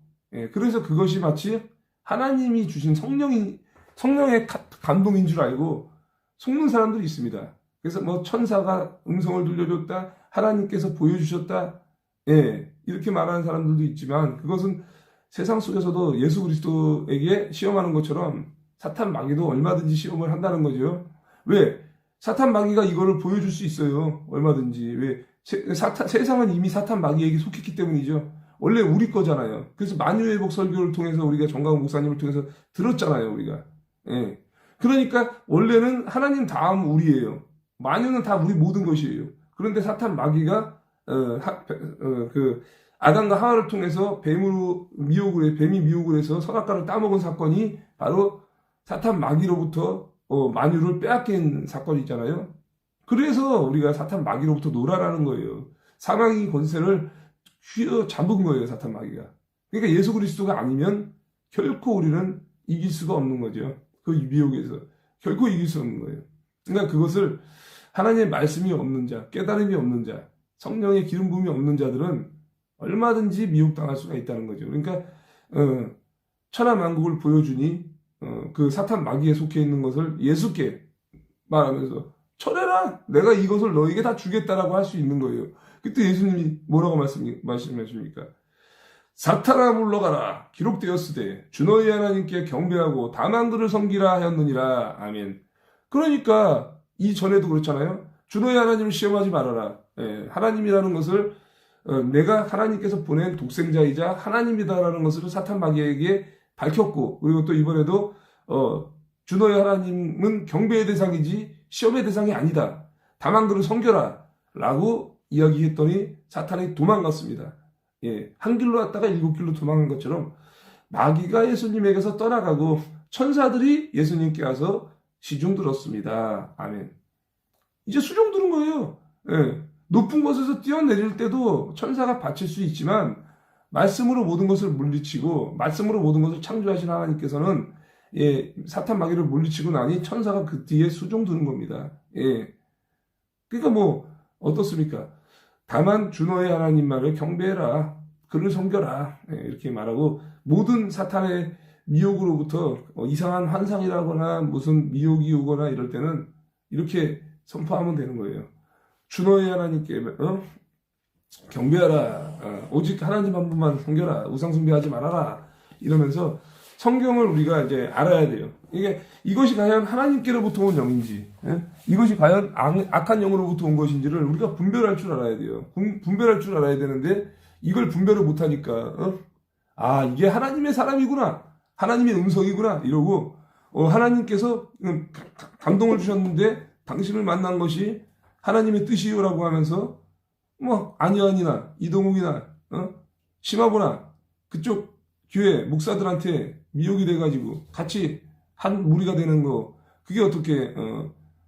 그래서 그것이 마치 하나님이 주신 성령의 감동인 줄 알고 속는 사람들이 있습니다. 그래서 뭐 천사가 음성을 들려줬다, 하나님께서 보여주셨다, 이렇게 말하는 사람들도 있지만 그것은 세상 속에서도 예수 그리스도에게 시험하는 것처럼 사탄 마귀도 얼마든지 시험을 한다는 거죠. 왜? 사탄 마귀가 이거를 보여줄 수 있어요. 얼마든지. 왜? 세상은 이미 사탄 마귀에게 속했기 때문이죠. 원래 우리 거잖아요. 그래서 만유회복 설교를 통해서 우리가 정강훈 목사님을 통해서 들었잖아요, 우리가. 그러니까 원래는 하나님 다음 우리예요. 만유는 다 우리 모든 것이에요. 그런데 사탄 마귀가 아담과 하와를 통해서 뱀이 미혹을 해서 선악과를 따먹은 사건이 바로 사탄 마귀로부터 만유를 빼앗긴 사건이 있잖아요. 그래서 우리가 사탄 마귀로부터 놀아라는 거예요. 사망의 권세를 휘어잡은 거예요, 사탄 마귀가. 그러니까 예수 그리스도가 아니면 결코 우리는 이길 수가 없는 거죠. 그 미혹에서 결코 이길 수 없는 거예요. 그러니까 그것을 하나님의 말씀이 없는 자, 깨달음이 없는 자, 성령의 기름 부음이 없는 자들은 얼마든지 미혹당할 수가 있다는 거죠. 그러니까 천하만국을 보여주니 그 사탄 마귀에 속해 있는 것을 예수께 말하면서 철해라, 내가 이것을 너에게 다 주겠다라고 할 수 있는 거예요. 그때 예수님이 뭐라고 말씀하십니까? 사탄아 물러가라, 기록되었으되 주 너희 하나님께 경배하고 다만 그를 섬기라 하였느니라. 아멘. 그러니까 이전에도 그렇잖아요. 주 너희 하나님을 시험하지 말아라. 하나님이라는 것을 내가 하나님께서 보낸 독생자이자 하나님이다라는 것을 사탄 마귀에게 밝혔고, 그리고 또 이번에도 주 너희 하나님은 경배의 대상이지 시험의 대상이 아니다. 다만 그를 섬겨라 라고 이야기했더니 사탄이 도망갔습니다. 한 길로 왔다가 7길로 도망간 것처럼 마귀가 예수님에게서 떠나가고 천사들이 예수님께 와서 시중 들었습니다. 아멘. 이제 수종 들은 거예요. 높은 곳에서 뛰어내릴 때도 천사가 바칠 수 있지만 말씀으로 모든 것을 물리치고 말씀으로 모든 것을 창조하신 하나님께서는 사탄 마귀를 물리치고 나니 천사가 그 뒤에 수종 드는 겁니다. 그러니까 뭐 어떻습니까? 다만 주 너의 하나님만을 경배해라, 그를 섬겨라, 이렇게 말하고 모든 사탄의 미혹으로부터 이상한 환상이라거나 무슨 미혹이 오거나 이럴 때는 이렇게 선포하면 되는 거예요. 주 너의 하나님께 경배하라, 오직 하나님 한 분만 섬겨라, 우상 숭배하지 말아라, 이러면서 성경을 우리가 이제 알아야 돼요. 이것이 과연 하나님께로부터 온 영인지, 이것이 과연 악한 영으로부터 온 것인지를 우리가 분별할 줄 알아야 돼요. 분별할 줄 알아야 되는데 이걸 분별을 못하니까 이게 하나님의 사람이구나, 하나님의 음성이구나 이러고 하나님께서 감동을 주셨는데 당신을 만난 것이 하나님의 뜻이요라고 하면서 뭐 안희환이나 이동욱이나 심하보나 그쪽 교회 목사들한테 미혹이 돼가지고 같이 한 무리가 되는 거, 그게 어떻게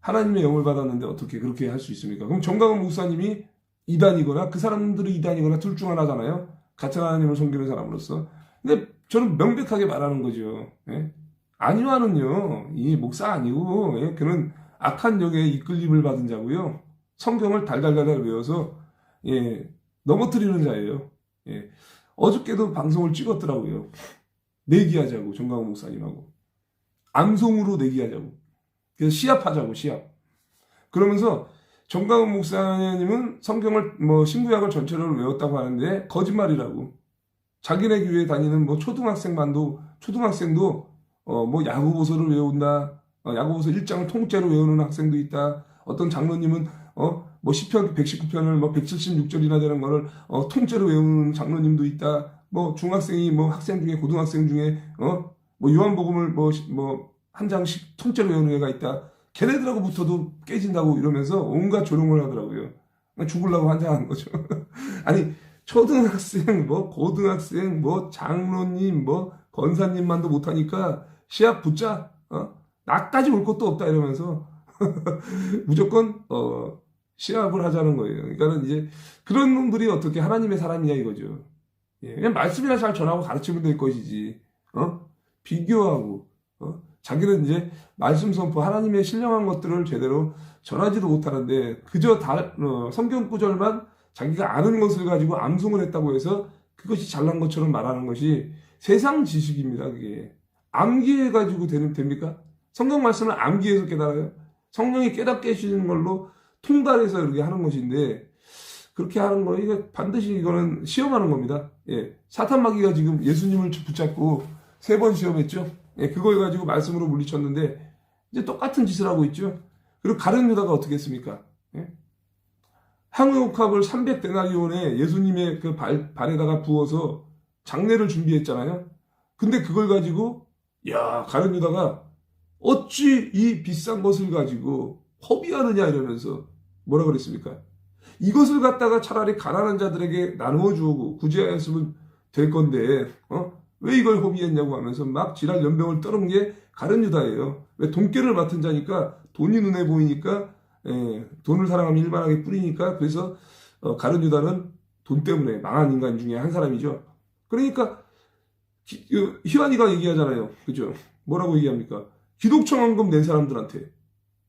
하나님의 영을 받았는데 어떻게 그렇게 할 수 있습니까? 그럼 정강원 목사님이 이단이거나 그 사람들이 이단이거나 둘 중 하나잖아요. 같은 하나님을 섬기는 사람으로서. 근데 저는 명백하게 말하는 거죠. 안희환은요, 이 목사 아니고 그는 악한 영에 이끌림을 받은 자고요. 성경을 달달달달 외워서 넘어뜨리는 자예요. 어저께도 방송을 찍었더라고요. 내기하자고, 정강원 목사님하고. 암송으로 내기하자고. 그래서 시합하자고, 시합. 그러면서 정강원 목사님은 성경을, 신구약을 전체를 외웠다고 하는데, 거짓말이라고. 자기네 교회에 다니는 초등학생도, 야고보서를 외운다. 야고보서 1장을 통째로 외우는 학생도 있다. 어떤 장로님은, 시편 119편을 176절이나 되는 거를 통째로 외우는 장로님도 있다. 중학생이 학생 중에 고등학생 중에 요한복음을 한 장씩 통째로 외우는 애가 있다. 걔네들하고 붙어도 깨진다고 이러면서 온갖 조롱을 하더라고요. 죽으려고 환장한 거죠. 아니 초등학생 고등학생 장로님 권사님만도 못하니까 시합 붙자. 나까지 올 것도 없다 이러면서 무조건 시합을 하자는 거예요. 그러니까는 이제 그런 놈들이 어떻게 하나님의 사람이냐 이거죠. 그냥 말씀이나 잘 전하고 가르치면 될 것이지. 비교하고 자기는 이제 말씀 선포 하나님의 신령한 것들을 제대로 전하지도 못하는데 그저 성경 구절만 자기가 아는 것을 가지고 암송을 했다고 해서 그것이 잘난 것처럼 말하는 것이 세상 지식입니다. 그게 암기해가지고 됩니까? 성경 말씀을 암기해서 깨달아요. 성령이 깨닫게 해주시는 걸로 통달해서 이렇게 하는 것인데 그렇게 하는 거 반드시 이거는 시험하는 겁니다. 사탄 마귀가 지금 예수님을 붙잡고 3번 시험했죠. 그걸 가지고 말씀으로 물리쳤는데 이제 똑같은 짓을 하고 있죠. 그리고 가룟 유다가 어떻게 했습니까? 향유옥합을 300데나리온에 예수님의 그 발에다가 부어서 장례를 준비했잖아요. 근데 그걸 가지고 가룟 유다가 어찌 이 비싼 것을 가지고 허비하느냐 이러면서 뭐라 그랬습니까? 이것을 갖다가 차라리 가난한 자들에게 나누어 주고 구제하였으면 될 건데 왜 이걸 허비했냐고 하면서 막 지랄 연병을 떠는 게 가룟 유다예요. 왜 돈깨를 맡은 자니까 돈이 눈에 보이니까 돈을 사랑하면 일만하게 뿌리니까 그래서 가룟 유다는 돈 때문에 망한 인간 중에 한 사람이죠. 그러니까 희완이가 얘기하잖아요. 그죠? 뭐라고 얘기합니까? 기독청원금 낸 사람들한테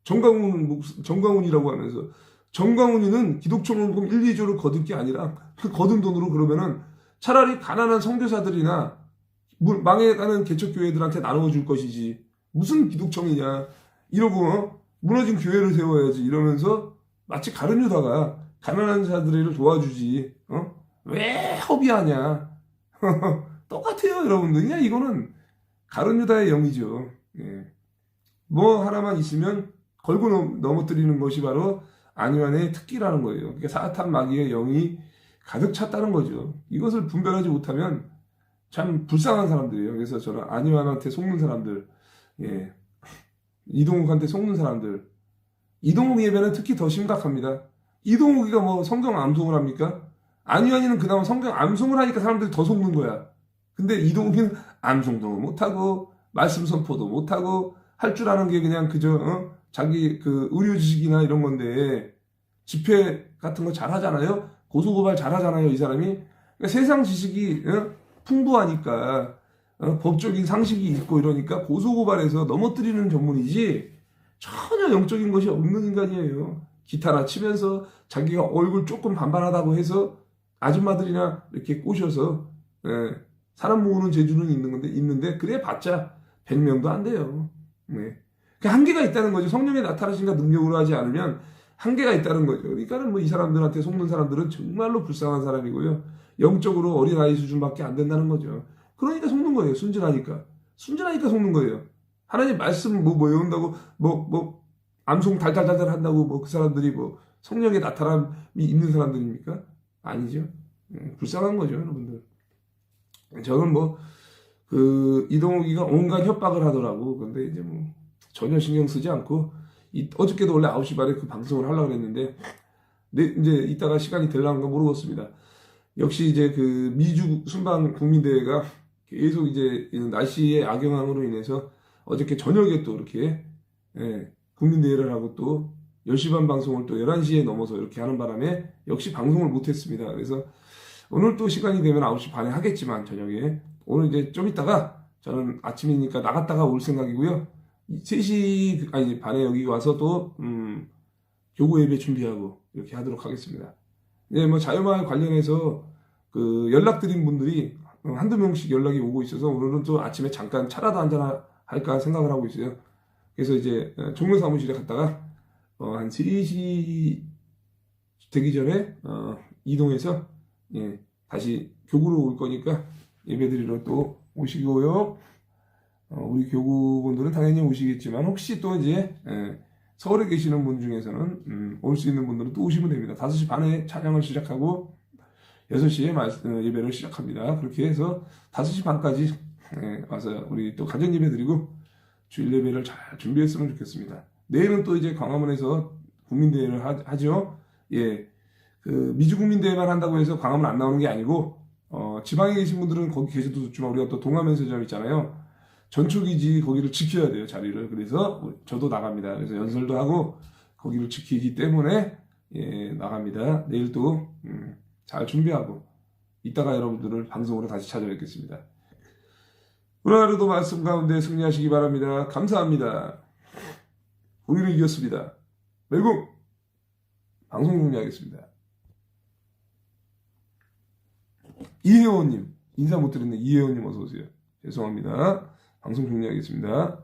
정광훈이라고 하면서 정광훈이는 기독청원금 1, 2조를 거둘 게 아니라 그 거둔 돈으로 그러면은 차라리 가난한 선교사들이나 망해가는 개척교회들한테 나누어 줄 것이지 무슨 기독청이냐 이러고 무너진 교회를 세워야지 이러면서 마치 가룟 유다가 가난한 자들을 도와주지 왜 허비하냐 똑같아요 여러분들. 그냥 이거는 가룟 유다의 영이죠. 예. 뭐 하나만 있으면 걸고 넘어뜨리는 것이 바로 안희환의 특기라는 거예요. 그러니까 사탄 마귀의 영이 가득 찼다는 거죠. 이것을 분별하지 못하면 참 불쌍한 사람들이에요. 그래서 저는 안희환한테 속는 사람들, 예. 이동욱한테 속는 사람들, 이동욱 예배는 특히 더 심각합니다. 이동욱이가 뭐 성경 암송을 합니까? 안희환이는 그나마 성경 암송을 하니까 사람들이 더 속는 거야. 근데 이동욱이는 암송도 못하고 말씀 선포도 못하고 할 줄 아는 게 그냥 그저 자기 그 의료 지식이나 이런 건데 집회 같은 거 잘하잖아요. 고소고발 잘하잖아요. 이 사람이 그러니까 세상 지식이 풍부하니까 법적인 상식이 있고 이러니까 고소고발해서 넘어뜨리는 전문이지 전혀 영적인 것이 없는 인간이에요. 기타나 치면서 자기가 얼굴 조금 반반하다고 해서 아줌마들이나 이렇게 꼬셔서 사람 모으는 재주는 있는데 그래 봤자 100명도 안 돼요. 네. 그 한계가 있다는 거죠. 성령의 나타나신가 능력으로 하지 않으면 한계가 있다는 거죠. 그러니까는 뭐 이 사람들한테 속는 사람들은 정말로 불쌍한 사람이고요. 영적으로 어린아이 수준밖에 안 된다는 거죠. 그러니까 속는 거예요. 순진하니까 속는 거예요. 하나님 말씀 뭐 외운다고 암송 달달달달 한다고 뭐 그 사람들이 뭐 성령의 나타남이 있는 사람들입니까? 아니죠. 불쌍한 거죠, 여러분들. 저는 이동욱이가 온갖 협박을 하더라고. 근데 이제 뭐 전혀 신경 쓰지 않고 어저께도 원래 9시 반에 그 방송을 하려고 그랬는데 이제 이따가 시간이 될랑가 모르겠습니다. 역시 이제 그 미주 순방 국민대회가 계속 이제 날씨의 악영향으로 인해서 어저께 저녁에 또 이렇게 국민대회를 하고 또 10시 반 방송을 또 11시에 넘어서 이렇게 하는 바람에 역시 방송을 못했습니다. 그래서 오늘 또 시간이 되면 9시 반에 하겠지만 저녁에 오늘 이제 좀 이따가 저는 아침이니까 나갔다가 올 생각이고요. 3시 반에 여기 와서 또 교구 예배 준비하고 이렇게 하도록 하겠습니다. 네, 뭐 자유마을 관련해서 그 연락드린 분들이 한두 명씩 연락이 오고 있어서 오늘은 또 아침에 잠깐 차라도 한잔 할까 생각을 하고 있어요. 그래서 이제 종로 사무실에 갔다가 한 3시 되기 전에 이동해서 다시 교구로 올 거니까 예배드리러 또 오시고요. 우리 교구분들은 당연히 오시겠지만 혹시 또 이제 서울에 계시는 분 중에서는 올 수 있는 분들은 또 오시면 됩니다. 5시 반에 찬양을 시작하고 6시에 예배를 시작합니다. 그렇게 해서 5시 반까지 와서 우리 또 가정 예배 드리고 주일 예배를 잘 준비했으면 좋겠습니다. 내일은 또 이제 광화문에서 국민대회를 하죠. 예. 그 미주국민대회만 한다고 해서 광화문 안 나오는 게 아니고 지방에 계신 분들은 거기 계셔도 좋지만 우리가 또 동화면세점 있잖아요. 전초기지 거기를 지켜야 돼요, 자리를. 그래서 저도 나갑니다. 그래서 연설도 하고 거기를 지키기 때문에 나갑니다. 내일 또 잘 준비하고 이따가 여러분들을 방송으로 다시 찾아뵙겠습니다. 오늘 하루도 말씀 가운데 승리하시기 바랍니다. 감사합니다. 우리는 이겼습니다. 매국 방송 종료하겠습니다. 이혜원님 인사 못 드렸네. 이혜원님 어서 오세요. 죄송합니다. 방송 종료하겠습니다.